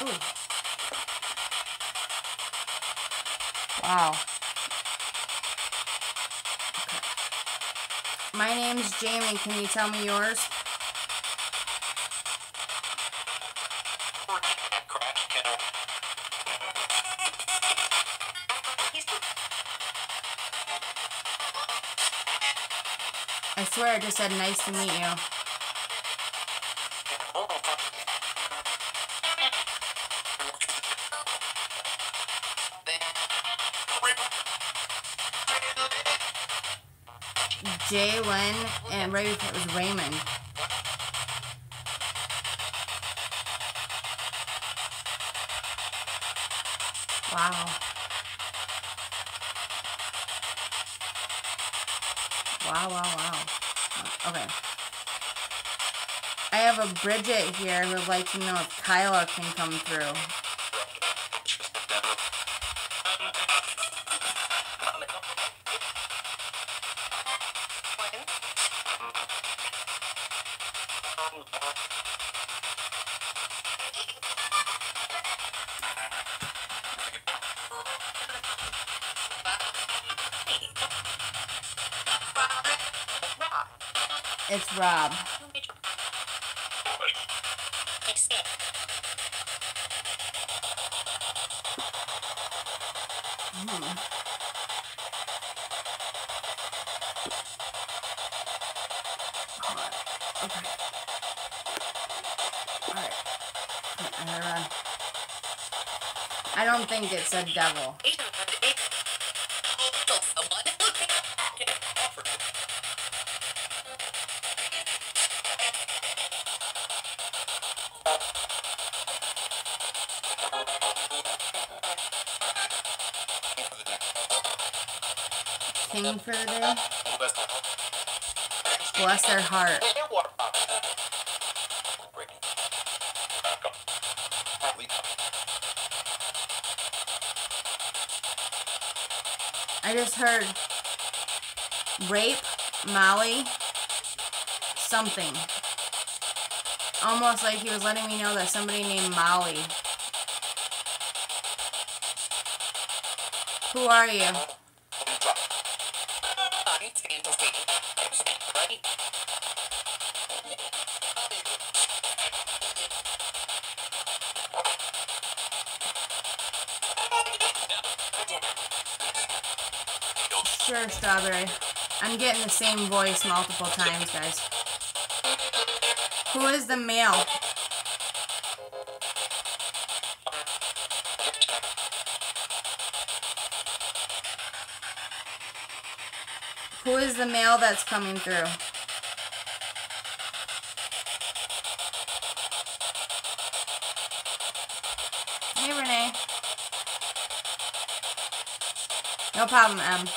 Ooh. Wow. Okay. My name's Jamie. Can you tell me yours? I swear I just said nice to meet you. Jalen, and right before it was Raymond. Wow. Wow. Okay. I have a Bridget here who would like to know if Kyla can come through. It's Rob. Okay. Alright. I don't think it's a devil. King for the day. Bless their heart. I just heard rape, Molly, something. Almost like he was letting me know that somebody named Molly. Who are you? Sure, Strawberry. I'm getting the same voice multiple times, guys. Who is the male? Who is the mail that's coming through? Hey, Renee. No problem, M.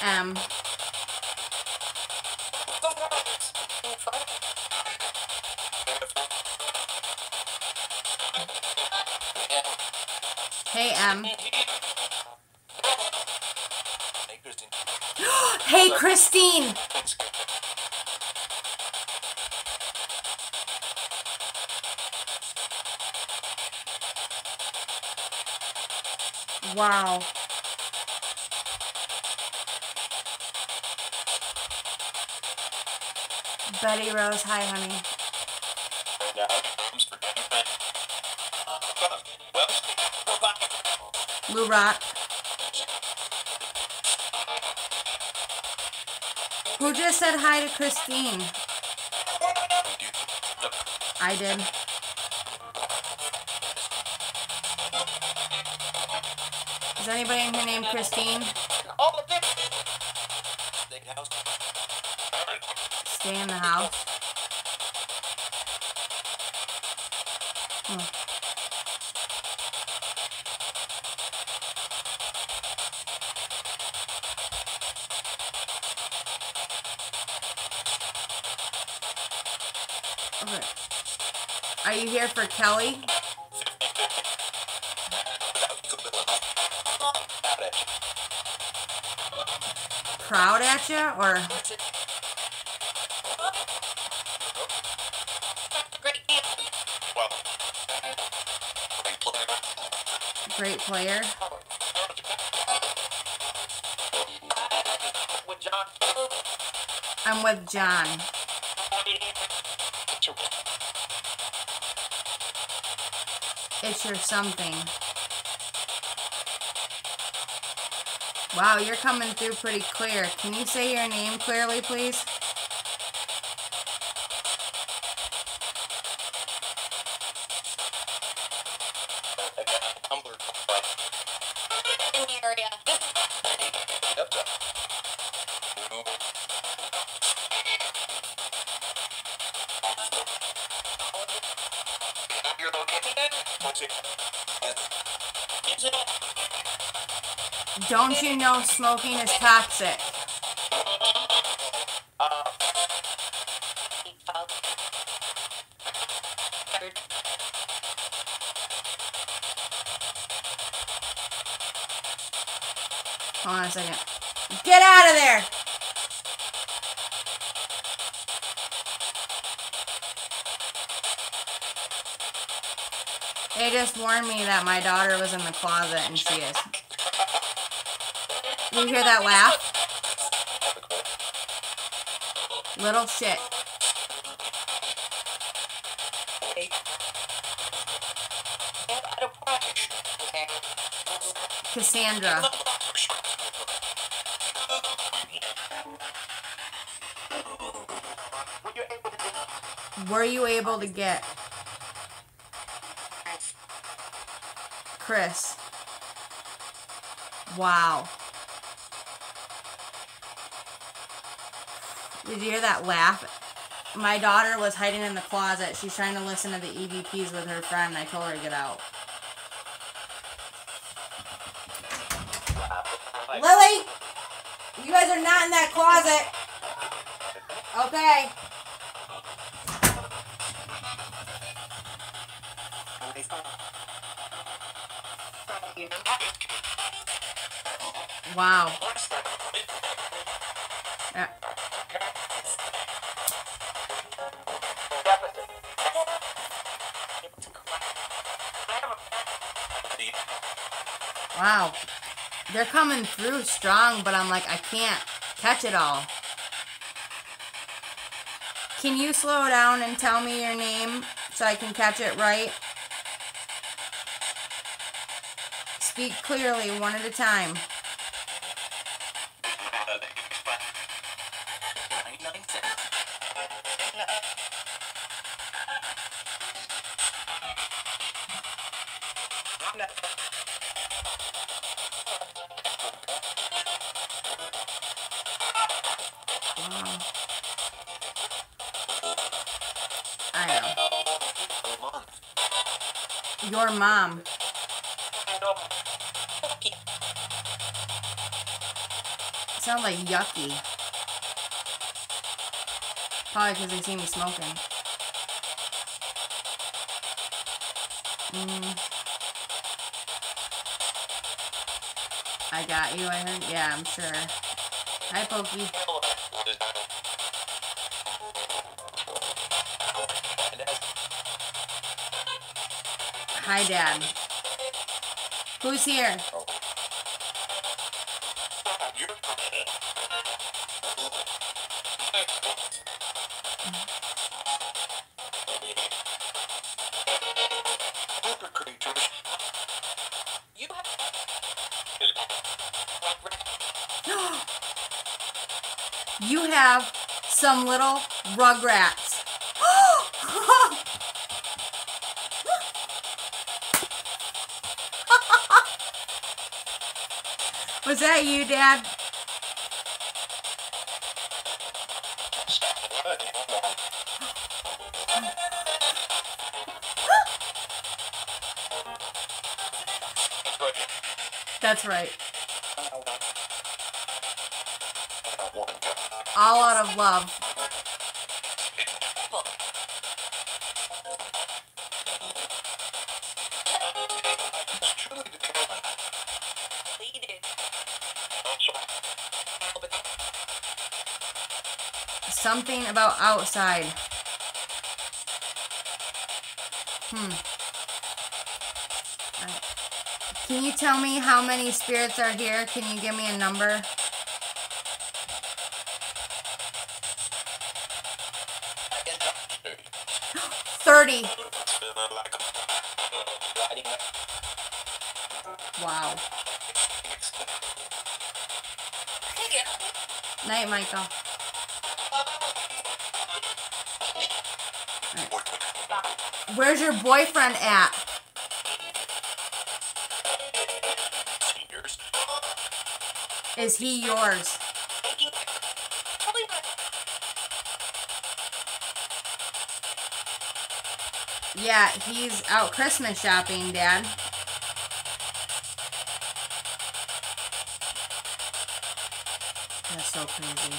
M. Hey, M. Hey, Christine. Wow. Betty Rose, hi, honey. Lou Rock. Who just said hi to Christine? I did. Is anybody in here named Christine? Stay in the house. Okay. Are you here for Kelly? Proud at you, or? Great player. I'm with John. It's your something. Wow, you're coming through pretty clear. Can you say your name clearly, please? Don't you know smoking is toxic? Hold on a second. Get out of there! They just warned me that my daughter was in the closet, and she is. You hear that laugh? Little shit. Cassandra. Were you able to get Chris? Wow. Did you hear that laugh? My daughter was hiding in the closet. She's trying to listen to the EVPs with her friend. I told her to get out. Lily! You guys are not in that closet. Okay. Wow. Yeah. Wow. They're coming through strong, but I'm like, I can't catch it all. Can you slow down and tell me your name so I can catch it right? Speak clearly, one at a time. I know. Your mom. Sounds like yucky. Probably because they see me smoking. I got you, I heard. Yeah, I'm sure. Hi, Pokey. Hi, Dad. Who's here? You have some little rugrats. Was that you, Dad? That's right. All out of love. Something about outside. Can you tell me how many spirits are here? Can you give me a number? $30. Wow. Night, Michael. Right. Where's your boyfriend at? Is he yours? Yeah, he's out Christmas shopping, Dad. That's so crazy.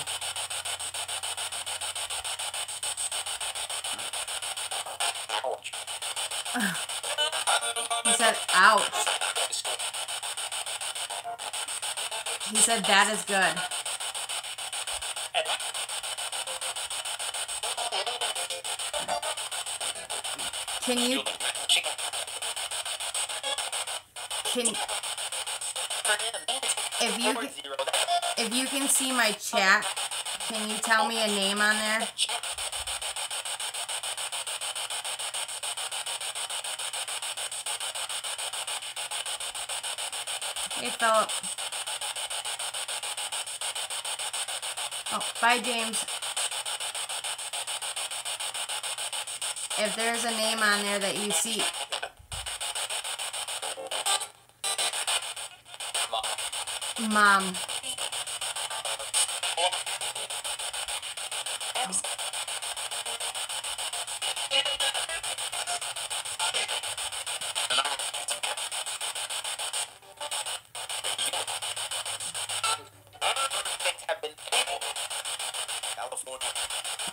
He said, ouch. He said, that is good. Can you if you can see my chat, can you tell me a name on there? Hey, Philip. Oh, bye, James. If there's a name on there that you see. Mom.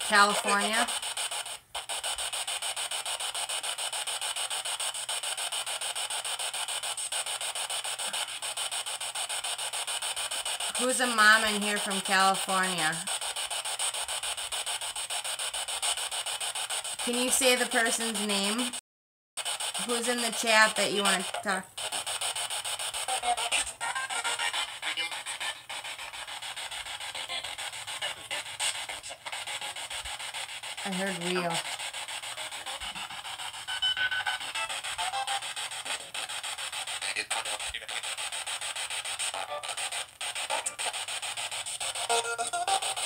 California. Who's a mom in here from California? Can you say the person's name? Who's in the chat that you want to talk? I heard real.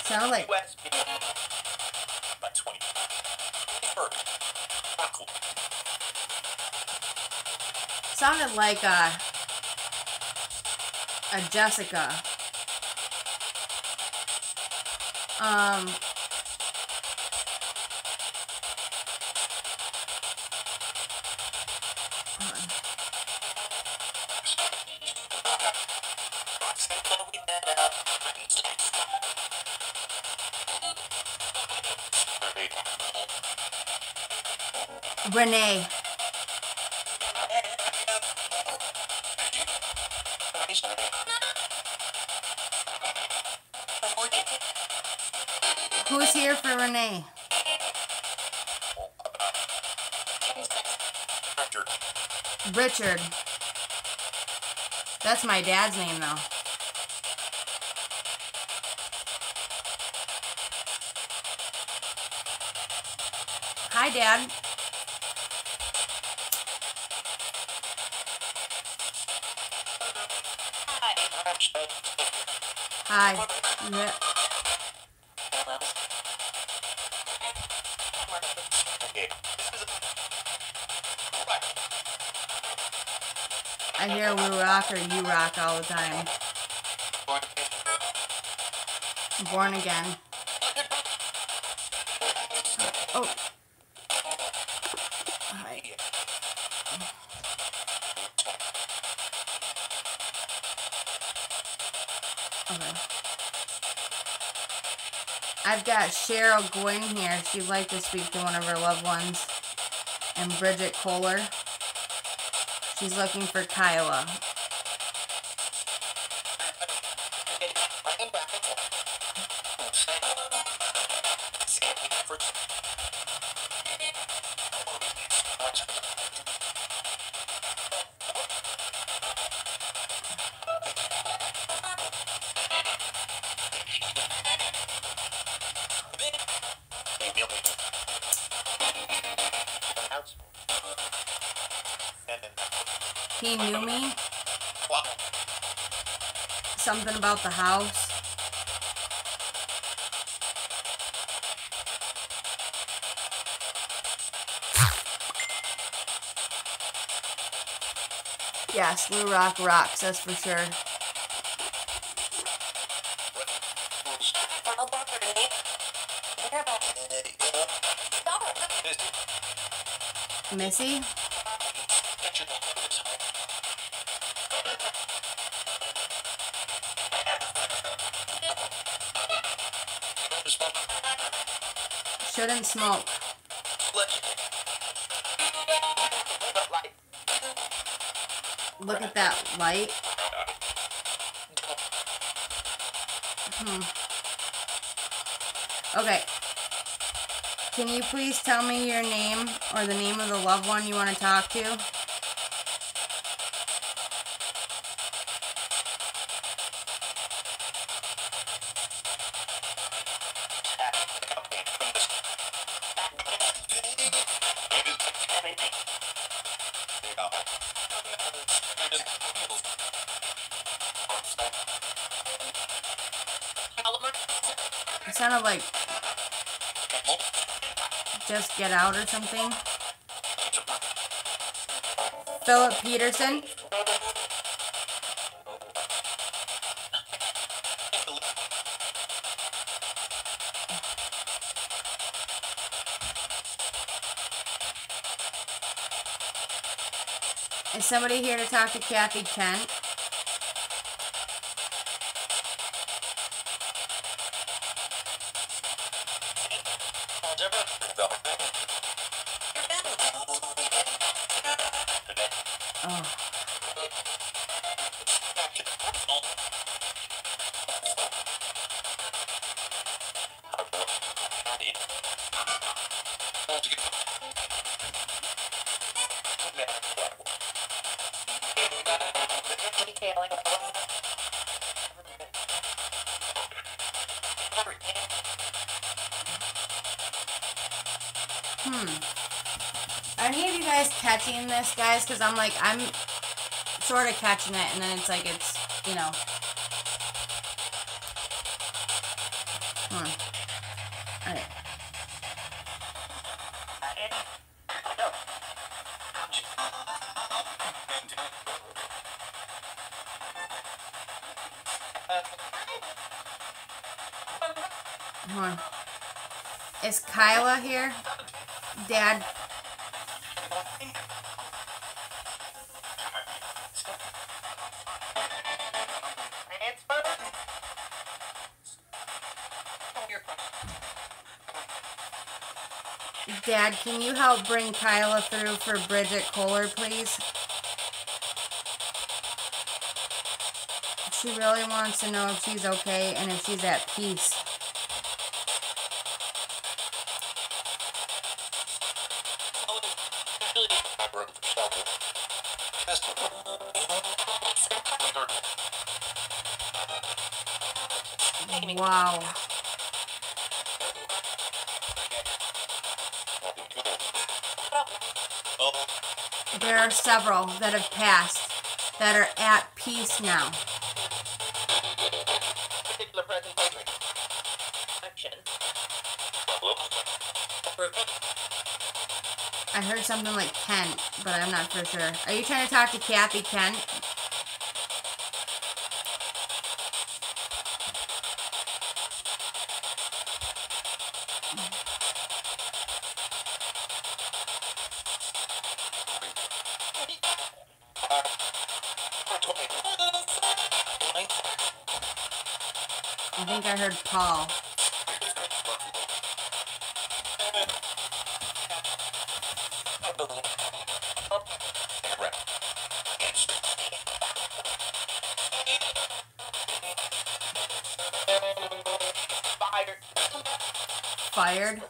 Sound like sounded like a Jessica. Um, Renee. Who's here for Renee? Richard. That's my dad's name, though. Hi, Dad. Hi. Yeah. I hear we rock or you rock all the time. Born again. Oh. Hi. Okay. I've got Cheryl Gwynn here. She'd like to speak to one of her loved ones. And Bridget Kohler. She's looking for Kyla. He knew me. Something about the house. Yes, we rock rocks, that's for sure. Missy? Shouldn't smoke. Look at that light. Okay. Can you please tell me your name or the name of the loved one you want to talk to? It sounded like Just Get Out or something. Philip Peterson. Is somebody here to talk to Kathy Kent? Oh. Are any of you guys catching this, guys? Because I'm sort of catching it, and then it's like it's, you know. Alright. Hold on. Is Kyla here? Dad? Dad, can you help bring Kyla through for Bridget Kohler, please? She really wants to know if she's okay and if she's at peace. Wow. There are several that have passed that are at peace now. I heard something like Kent, but I'm not for sure. Are you trying to talk to Kathy Kent? I think I heard Paul. Fired?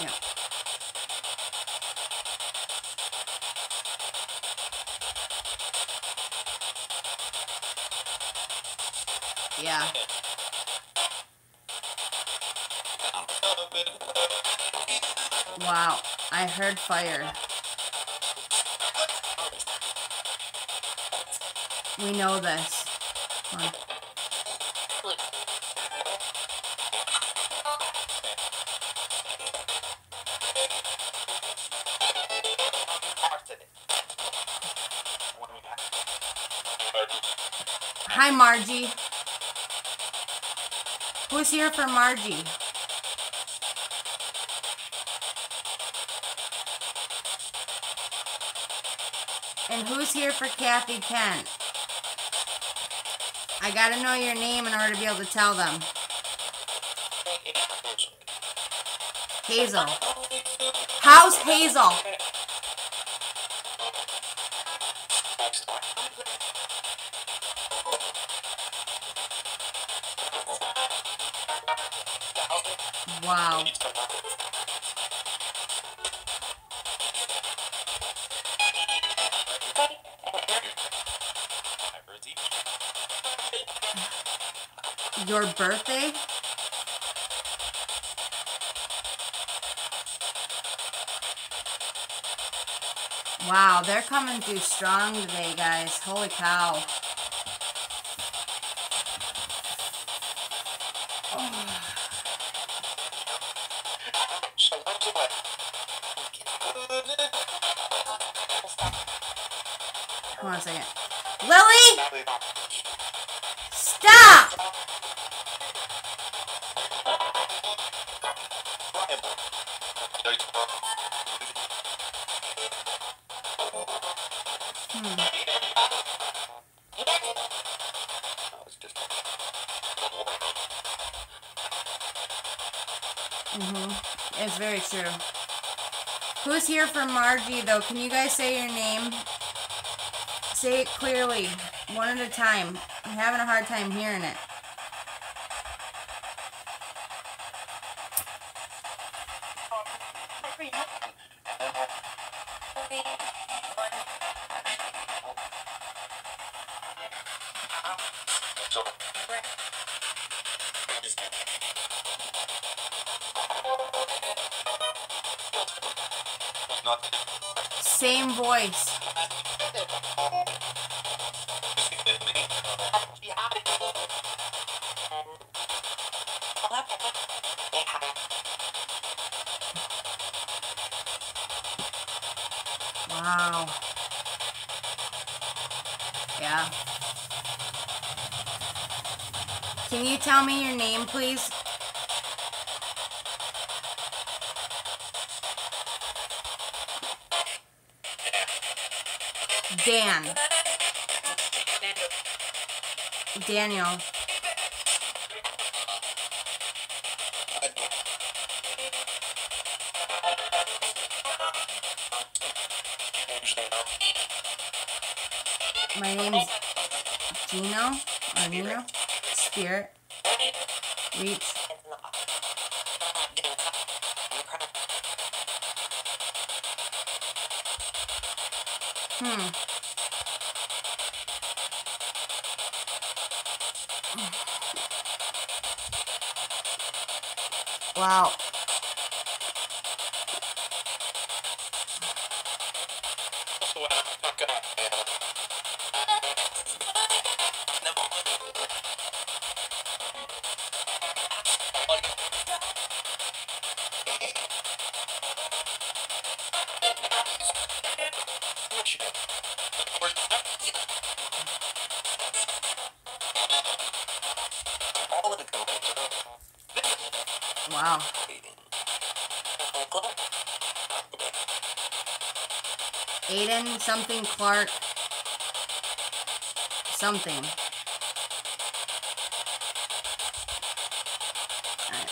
Yeah. Yeah. Wow. I heard fire. We know this. Hold on. Hi, Margie. Who's here for Margie? And who's here for Kathy Kent? I gotta know your name in order to be able to tell them. Hazel. How's Hazel? Wow. Your birthday? Wow, they're coming through strong today, guys. Holy cow. Oh. Hold on a second. Lily! Stop! It's very true. Who's here for Margie, though? Can you guys say your name? Say it clearly, one at a time. I'm having a hard time hearing it. Same voice. Wow. Yeah. Can you tell me your name, please? Dan. Daniel. My name's Gino, or Nino. Spirit. Reach. Wow. Wow. Aiden something Clark something. Alright.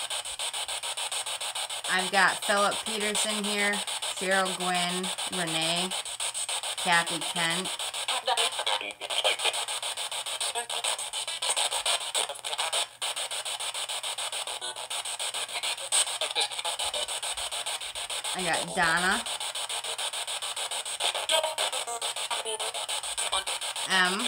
I've got Philip Peterson here, Cheryl Gwynn, Renee, Kathy Kent. I got Donna, M,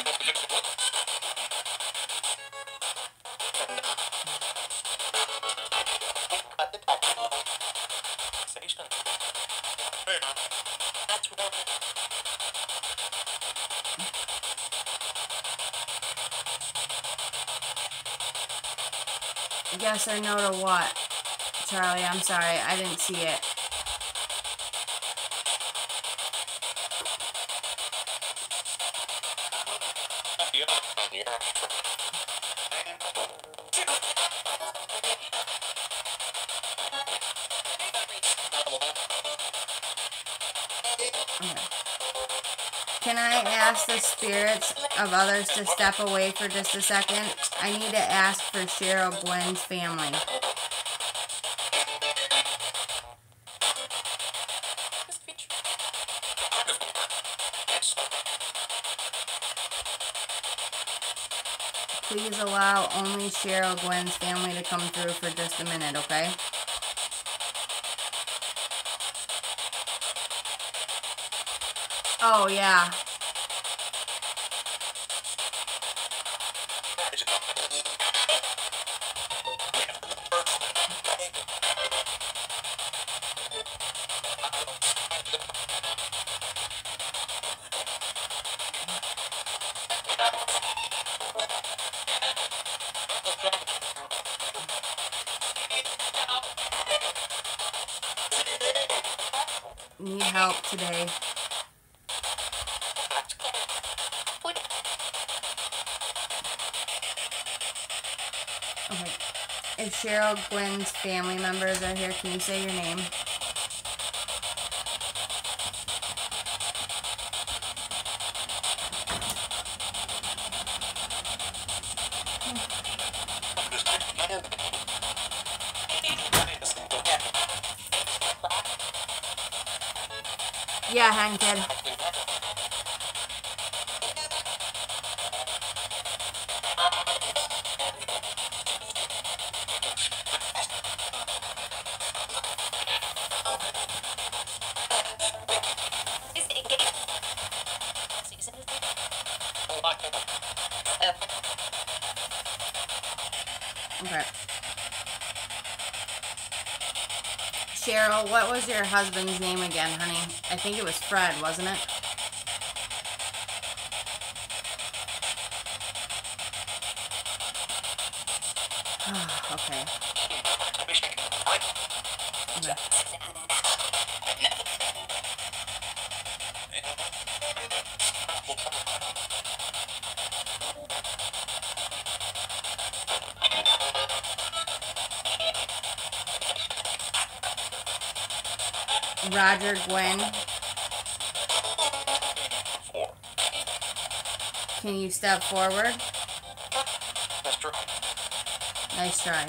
yes or no to what? Charlie, I'm sorry, I didn't see it. Okay. Can I ask the spirits of others to step away for just a second? I need to ask for Cheryl Gwynn's family. Please allow only Cheryl Gwynn's family to come through for just a minute, okay? Oh, yeah. Need help today. Okay. If Cheryl Gwynn's family members are here, can you say your name? Yeah, hen kid. Okay. Cheryl, what was your husband's name again, honey? I think it was Fred, wasn't it? Okay. Okay. Roger, Gwen, can you step forward? Nice try.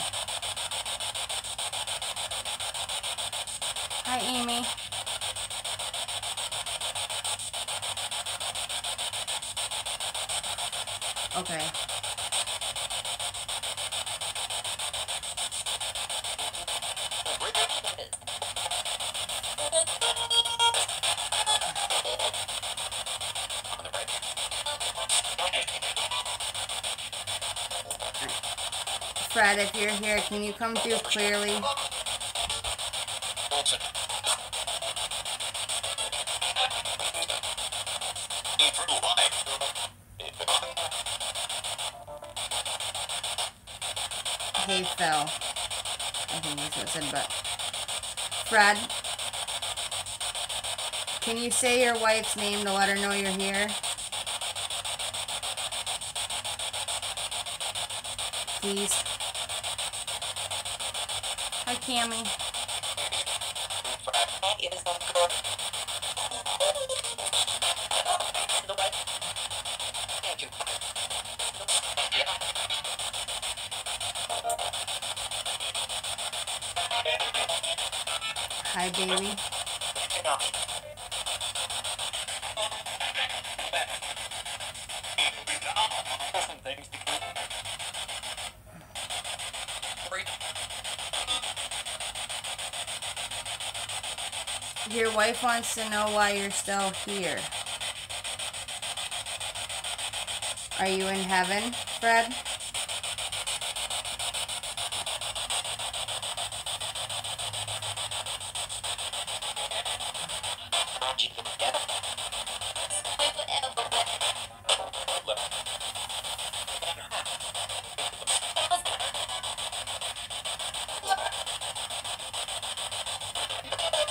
Hi, Amy. Okay. Fred, if you're here, can you come through clearly? Hey, Phil. I think that's what it said, but... Fred, can you say your wife's name to let her know you're here? Please. Hi, Cammy. Hi, baby. Your wife wants to know why you're still here. Are you in heaven, Fred?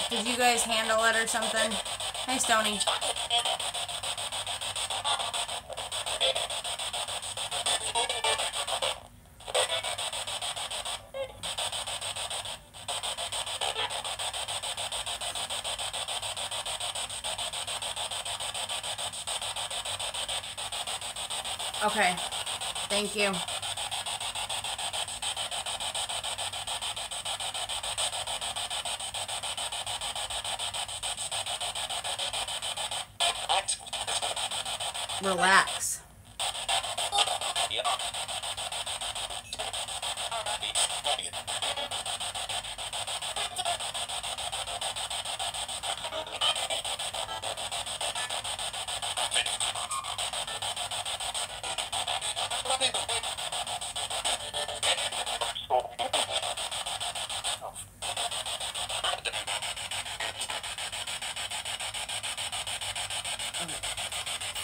Did you guys handle it or something? Hi, Stony. Okay. Thank you. Relax.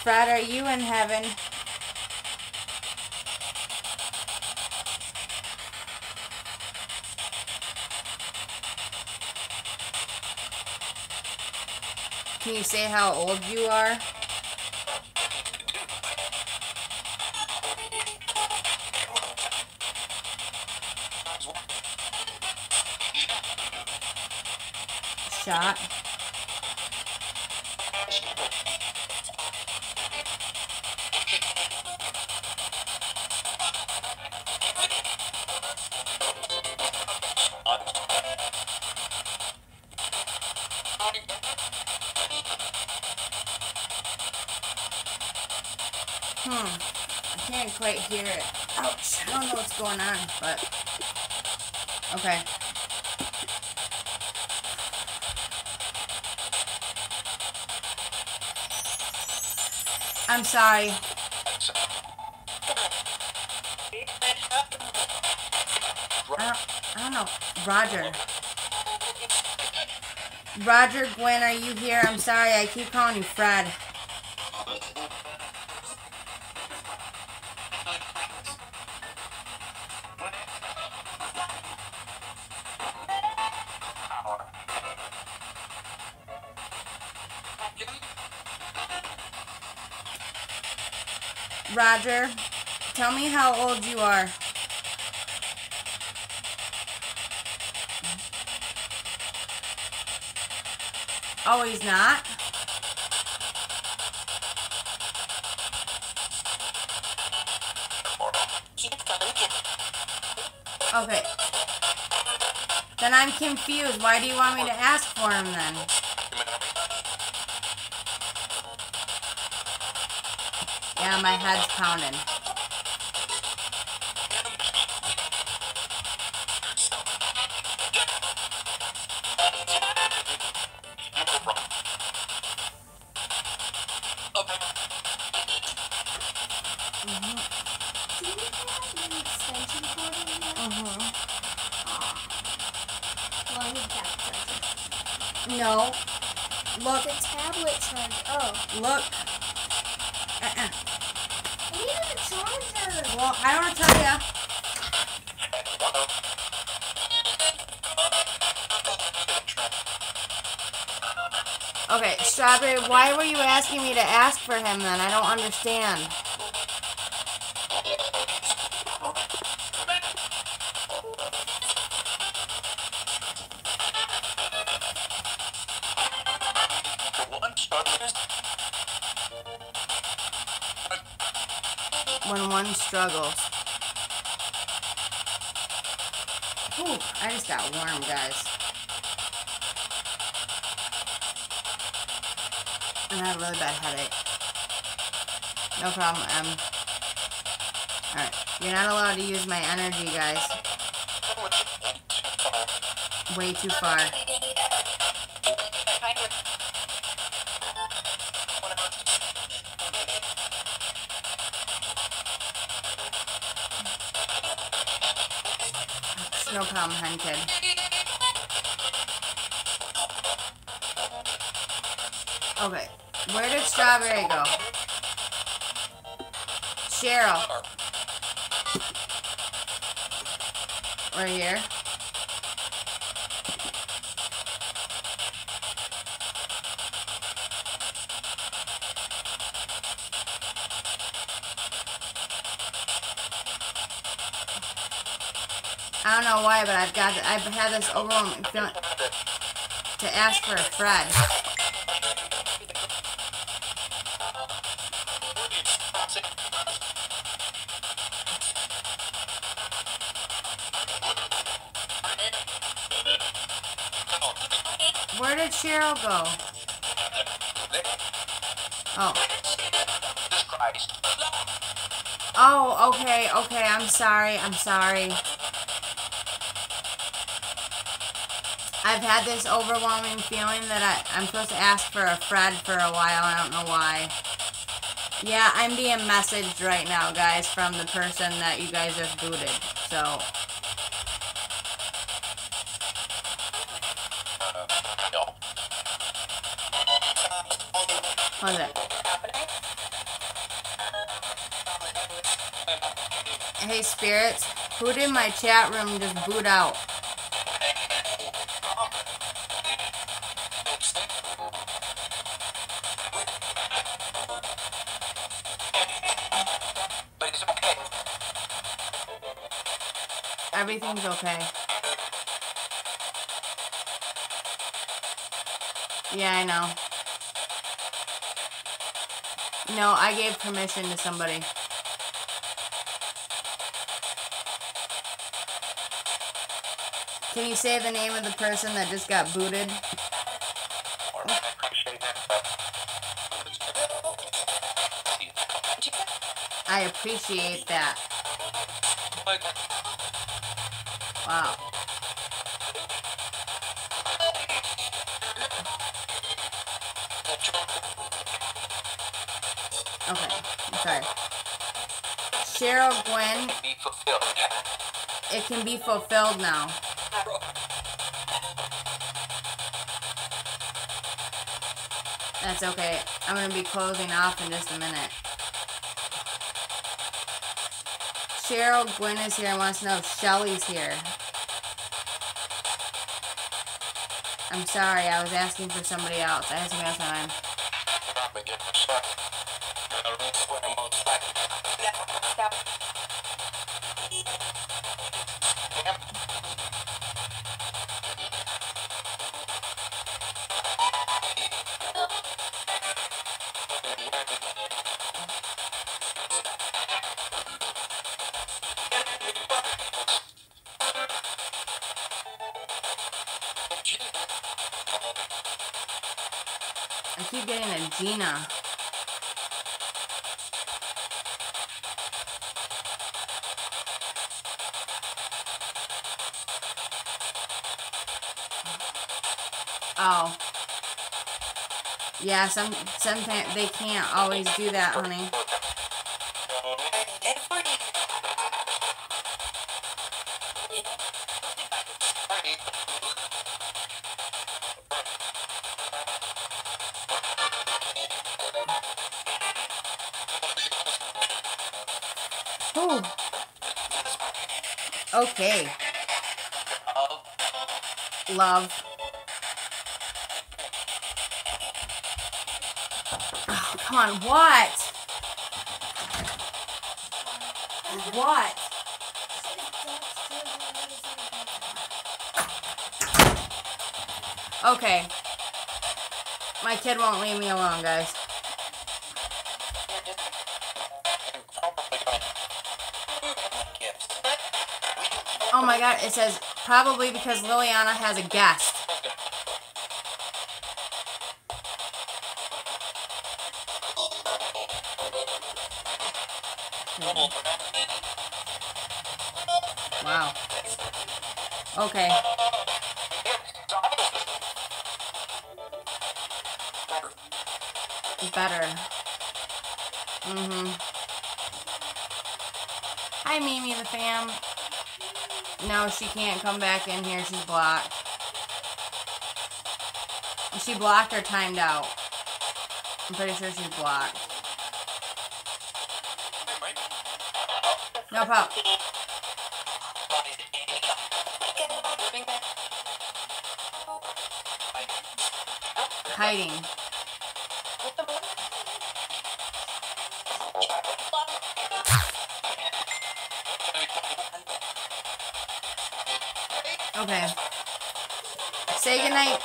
Fred, are you in heaven? Can you say how old you are? Shot. I can't quite hear it. Ouch. I don't know what's going on, but... Okay. I'm sorry. I don't know. Roger. Roger, Gwen, are you here? I'm sorry, I keep calling you Fred. Roger, tell me how old you are. Oh, he's not? Okay. Then I'm confused. Why do you want me to ask for him then? Yeah, my head's pounding. No. Look. The tablet charger. Oh. Look. I need a charger. Well, I don't want to tell ya. Okay, Strawberry, why were you asking me to ask for him then? I don't understand. When one struggles. Ooh, I just got warm, guys. And I have a really bad headache. No problem, Em. Alright, you're not allowed to use my energy, guys. Way too far. No problem, hen kid. Okay, where did Strawberry go? Cheryl. Right here. I don't know why, but I've had this overwhelming feeling to ask for a Fred. Where did Cheryl go? Oh. Oh, okay, I'm sorry. I've had this overwhelming feeling that I'm supposed to ask for a Fred for a while. I don't know why. Yeah, I'm being messaged right now, guys, from the person that you guys have booted. So. What is it? Hey, spirits, who did my chat room just boot out? Everything's okay. Yeah, I know. No, I gave permission to somebody. Can you say the name of the person that just got booted? I appreciate that. Wow. Okay, I'm sorry. Cheryl Gwen, it can be fulfilled now. That's okay. I'm going to be closing off in just a minute. Cheryl Gwen is here and wants to know if Shelly's here. I'm sorry, I was asking for somebody else. I had somebody else on mine. I keep getting a Gina. Oh. Yeah, sometimes they can't always do that, honey. Ooh. Okay. Love. Oh, come on, what? What? Okay. My kid won't leave me alone, guys. Oh my god, it says probably because Liliana has a guest. Wow. Okay. Better. Hi, Mimi the fam. No, she can't come back in here. She's blocked. Is she blocked or timed out? I'm pretty sure she's blocked. No problem. Hiding. Okay. Say goodnight.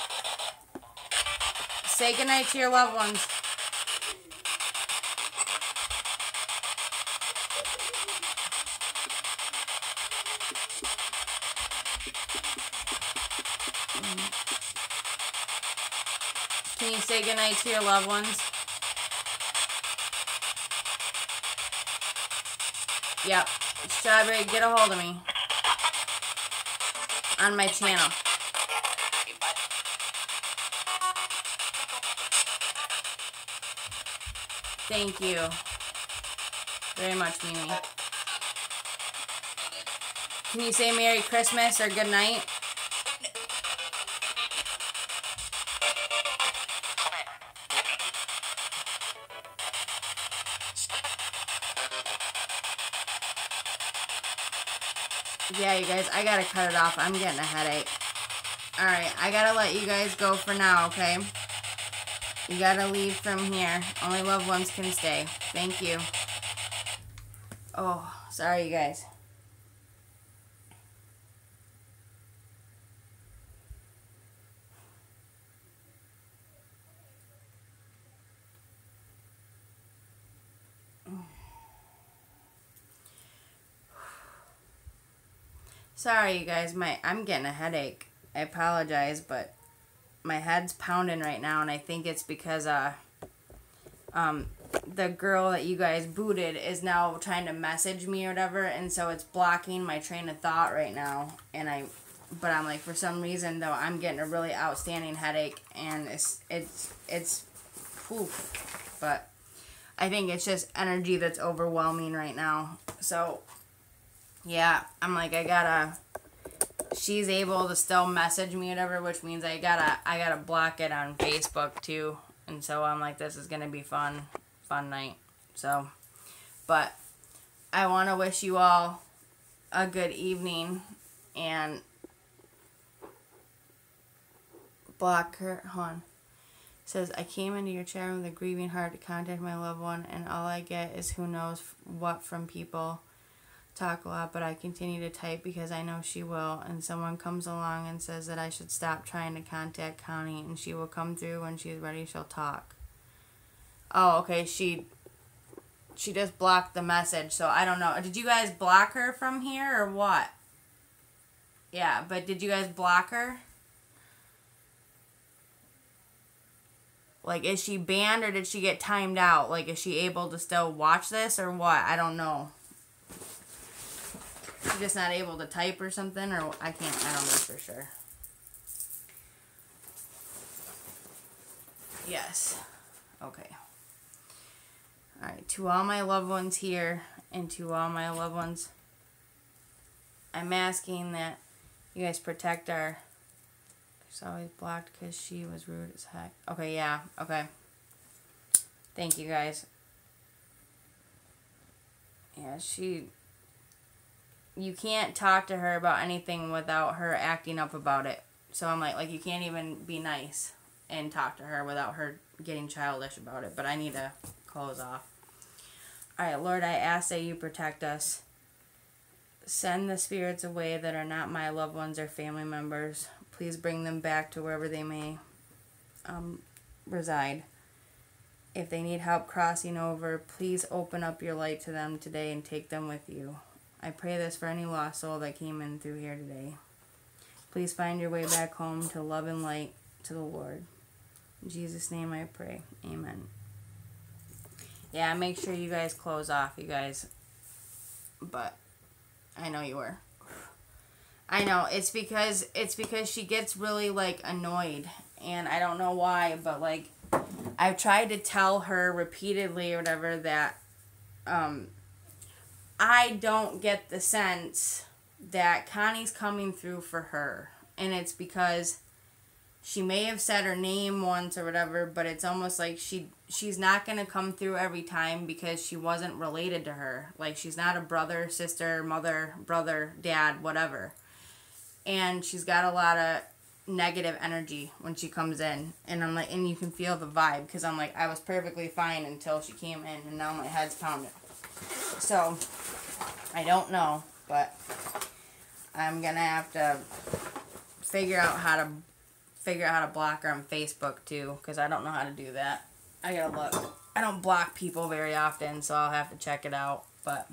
Say goodnight to your loved ones. Can you say goodnight to your loved ones? Yep. Strawberry, get a hold of me. On my channel. Thank you very much, Mimi. Can you say Merry Christmas or good night? Yeah, you guys, I gotta cut it off. I'm getting a headache. Alright, I gotta let you guys go for now, okay? You gotta leave from here. Only loved ones can stay. Thank you. Oh, sorry, you guys. Sorry, you guys. I'm getting a headache. I apologize, but my head's pounding right now, and I think it's because the girl that you guys booted is now trying to message me or whatever, and so it's blocking my train of thought right now. But I'm like, for some reason though, I'm getting a really outstanding headache, and it's poof. But I think it's just energy that's overwhelming right now. So yeah, I'm like, she's able to still message me or whatever, which means I gotta block it on Facebook too. And so I'm like, this is gonna be fun night. So, but I want to wish you all a good evening, and block her. Hold on. Says, I came into your chat room with a grieving heart to contact my loved one, and all I get is who knows what from people. Talk a lot, but I continue to type because I know she will, and someone comes along and says that I should stop trying to contact Connie, and she will come through when she's ready. She'll talk. Oh, okay. She just blocked the message, so I don't know. Did you guys block her from here or what? Yeah, but did you guys block her? Like, is she banned or did she get timed out? Like, is she able to still watch this or what? I don't know. She's just not able to type or something, or I don't know for sure. Yes. Okay. Alright, to all my loved ones here and to all my loved ones, I'm asking that you guys protect our... She's always blocked because she was rude as heck. Okay, yeah, okay. Thank you, guys. Yeah, you can't talk to her about anything without her acting up about it. So I'm like, you can't even be nice and talk to her without her getting childish about it. But I need to close off. Alright, Lord, I ask that you protect us. Send the spirits away that are not my loved ones or family members. Please bring them back to wherever they may reside. If they need help crossing over, please open up your light to them today and take them with you. I pray this for any lost soul that came in through here today. Please find your way back home to love and light to the Lord. In Jesus' name I pray. Amen. Yeah, make sure you guys close off, you guys. But I know you were. I know, it's because she gets really, annoyed. And I don't know why, but, I've tried to tell her repeatedly or whatever that, I don't get the sense that Connie's coming through for her. And it's because she may have said her name once or whatever, but it's almost like she's not going to come through every time because she wasn't related to her. Like, she's not a brother, sister, mother, brother, dad, whatever. And she's got a lot of negative energy when she comes in. And I'm like, and you can feel the vibe, because I'm like, I was perfectly fine until she came in, and now my head's pounding. So, I don't know, but I'm going to have to figure out how to block her on Facebook too, because I don't know how to do that. I gotta look. I don't block people very often, so I'll have to check it out. But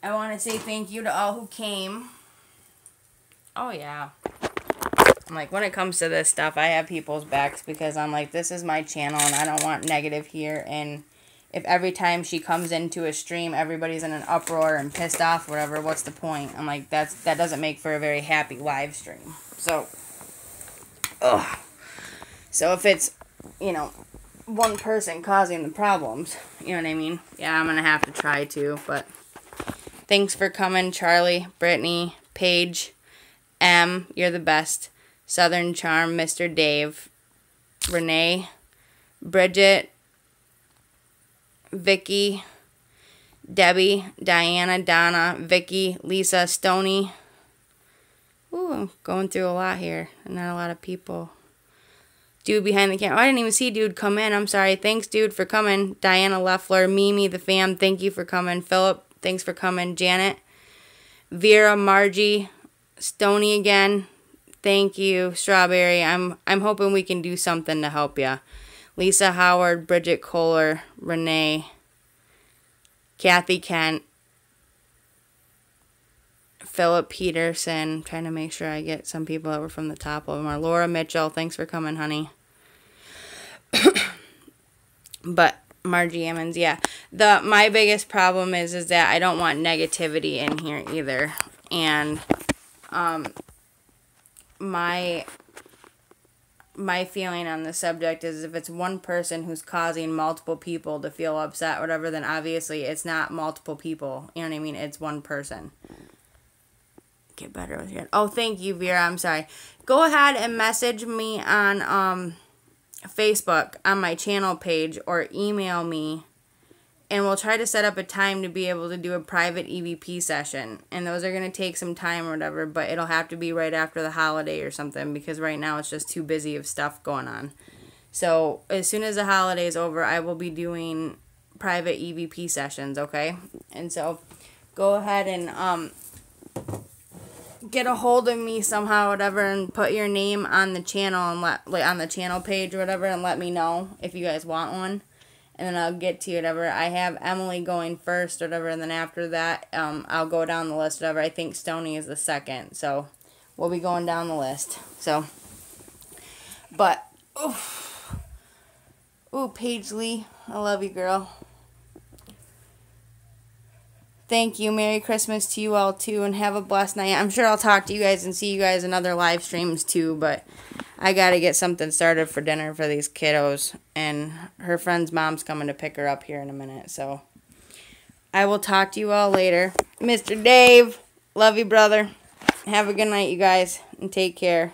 I want to say thank you to all who came. Oh yeah. I'm like, when it comes to this stuff, I have people's backs, because I'm like, this is my channel and I don't want negative here. And if every time she comes into a stream everybody's in an uproar and pissed off, whatever, what's the point? I'm like, that doesn't make for a very happy live stream. So, ugh. So if it's, one person causing the problems, you know what I mean? Yeah, I'm going to have to try to, but thanks for coming, Charlie, Brittany, Paige, M, you're the best, Southern Charm, Mr. Dave, Renee, Bridget, Vicky, Debbie, Diana, Donna, Vicky, Lisa, Stony. Ooh, I'm going through a lot here. Not a lot of people. Dude behind the camera. Oh, I didn't even see dude come in. I'm sorry. Thanks, dude, for coming. Diana Leffler, Mimi, the fam, thank you for coming. Philip, thanks for coming. Janet, Vera, Margie, Stony again, thank you. Strawberry, I'm hoping we can do something to help you. Lisa Howard, Bridget Kohler, Renee, Kathy Kent, Philip Peterson. Trying to make sure I get some people that were from the top of them. Or Laura Mitchell, thanks for coming, honey. But Margie Emmons, yeah. My biggest problem is that I don't want negativity in here either. And my feeling on the subject is, if it's one person who's causing multiple people to feel upset, whatever, then obviously it's not multiple people. You know what I mean? It's one person. Get better with your... Oh, thank you, Vera. I'm sorry. Go ahead and message me on Facebook on my channel page, or email me, and we'll try to set up a time to be able to do a private EVP session. And those are going to take some time or whatever, but it'll have to be right after the holiday or something, because right now it's just too busy of stuff going on. So as soon as the holiday is over, I will be doing private EVP sessions, okay? And so go ahead and get a hold of me somehow, whatever, and put your name on the channel, and on the channel page or whatever, and let me know if you guys want one. And then I'll get to you, whatever. I have Emily going first, whatever, and then after that, I'll go down the list, whatever. I think Stony is the second, so we'll be going down the list. So, but, oof. Oh, Paige Lee, I love you, girl. Thank you. Merry Christmas to you all, too, and have a blessed night. I'm sure I'll talk to you guys and see you guys in other live streams, too, but I got to get something started for dinner for these kiddos, and her friend's mom's coming to pick her up here in a minute, so I will talk to you all later. Mr. Dave, love you, brother. Have a good night, you guys, and take care.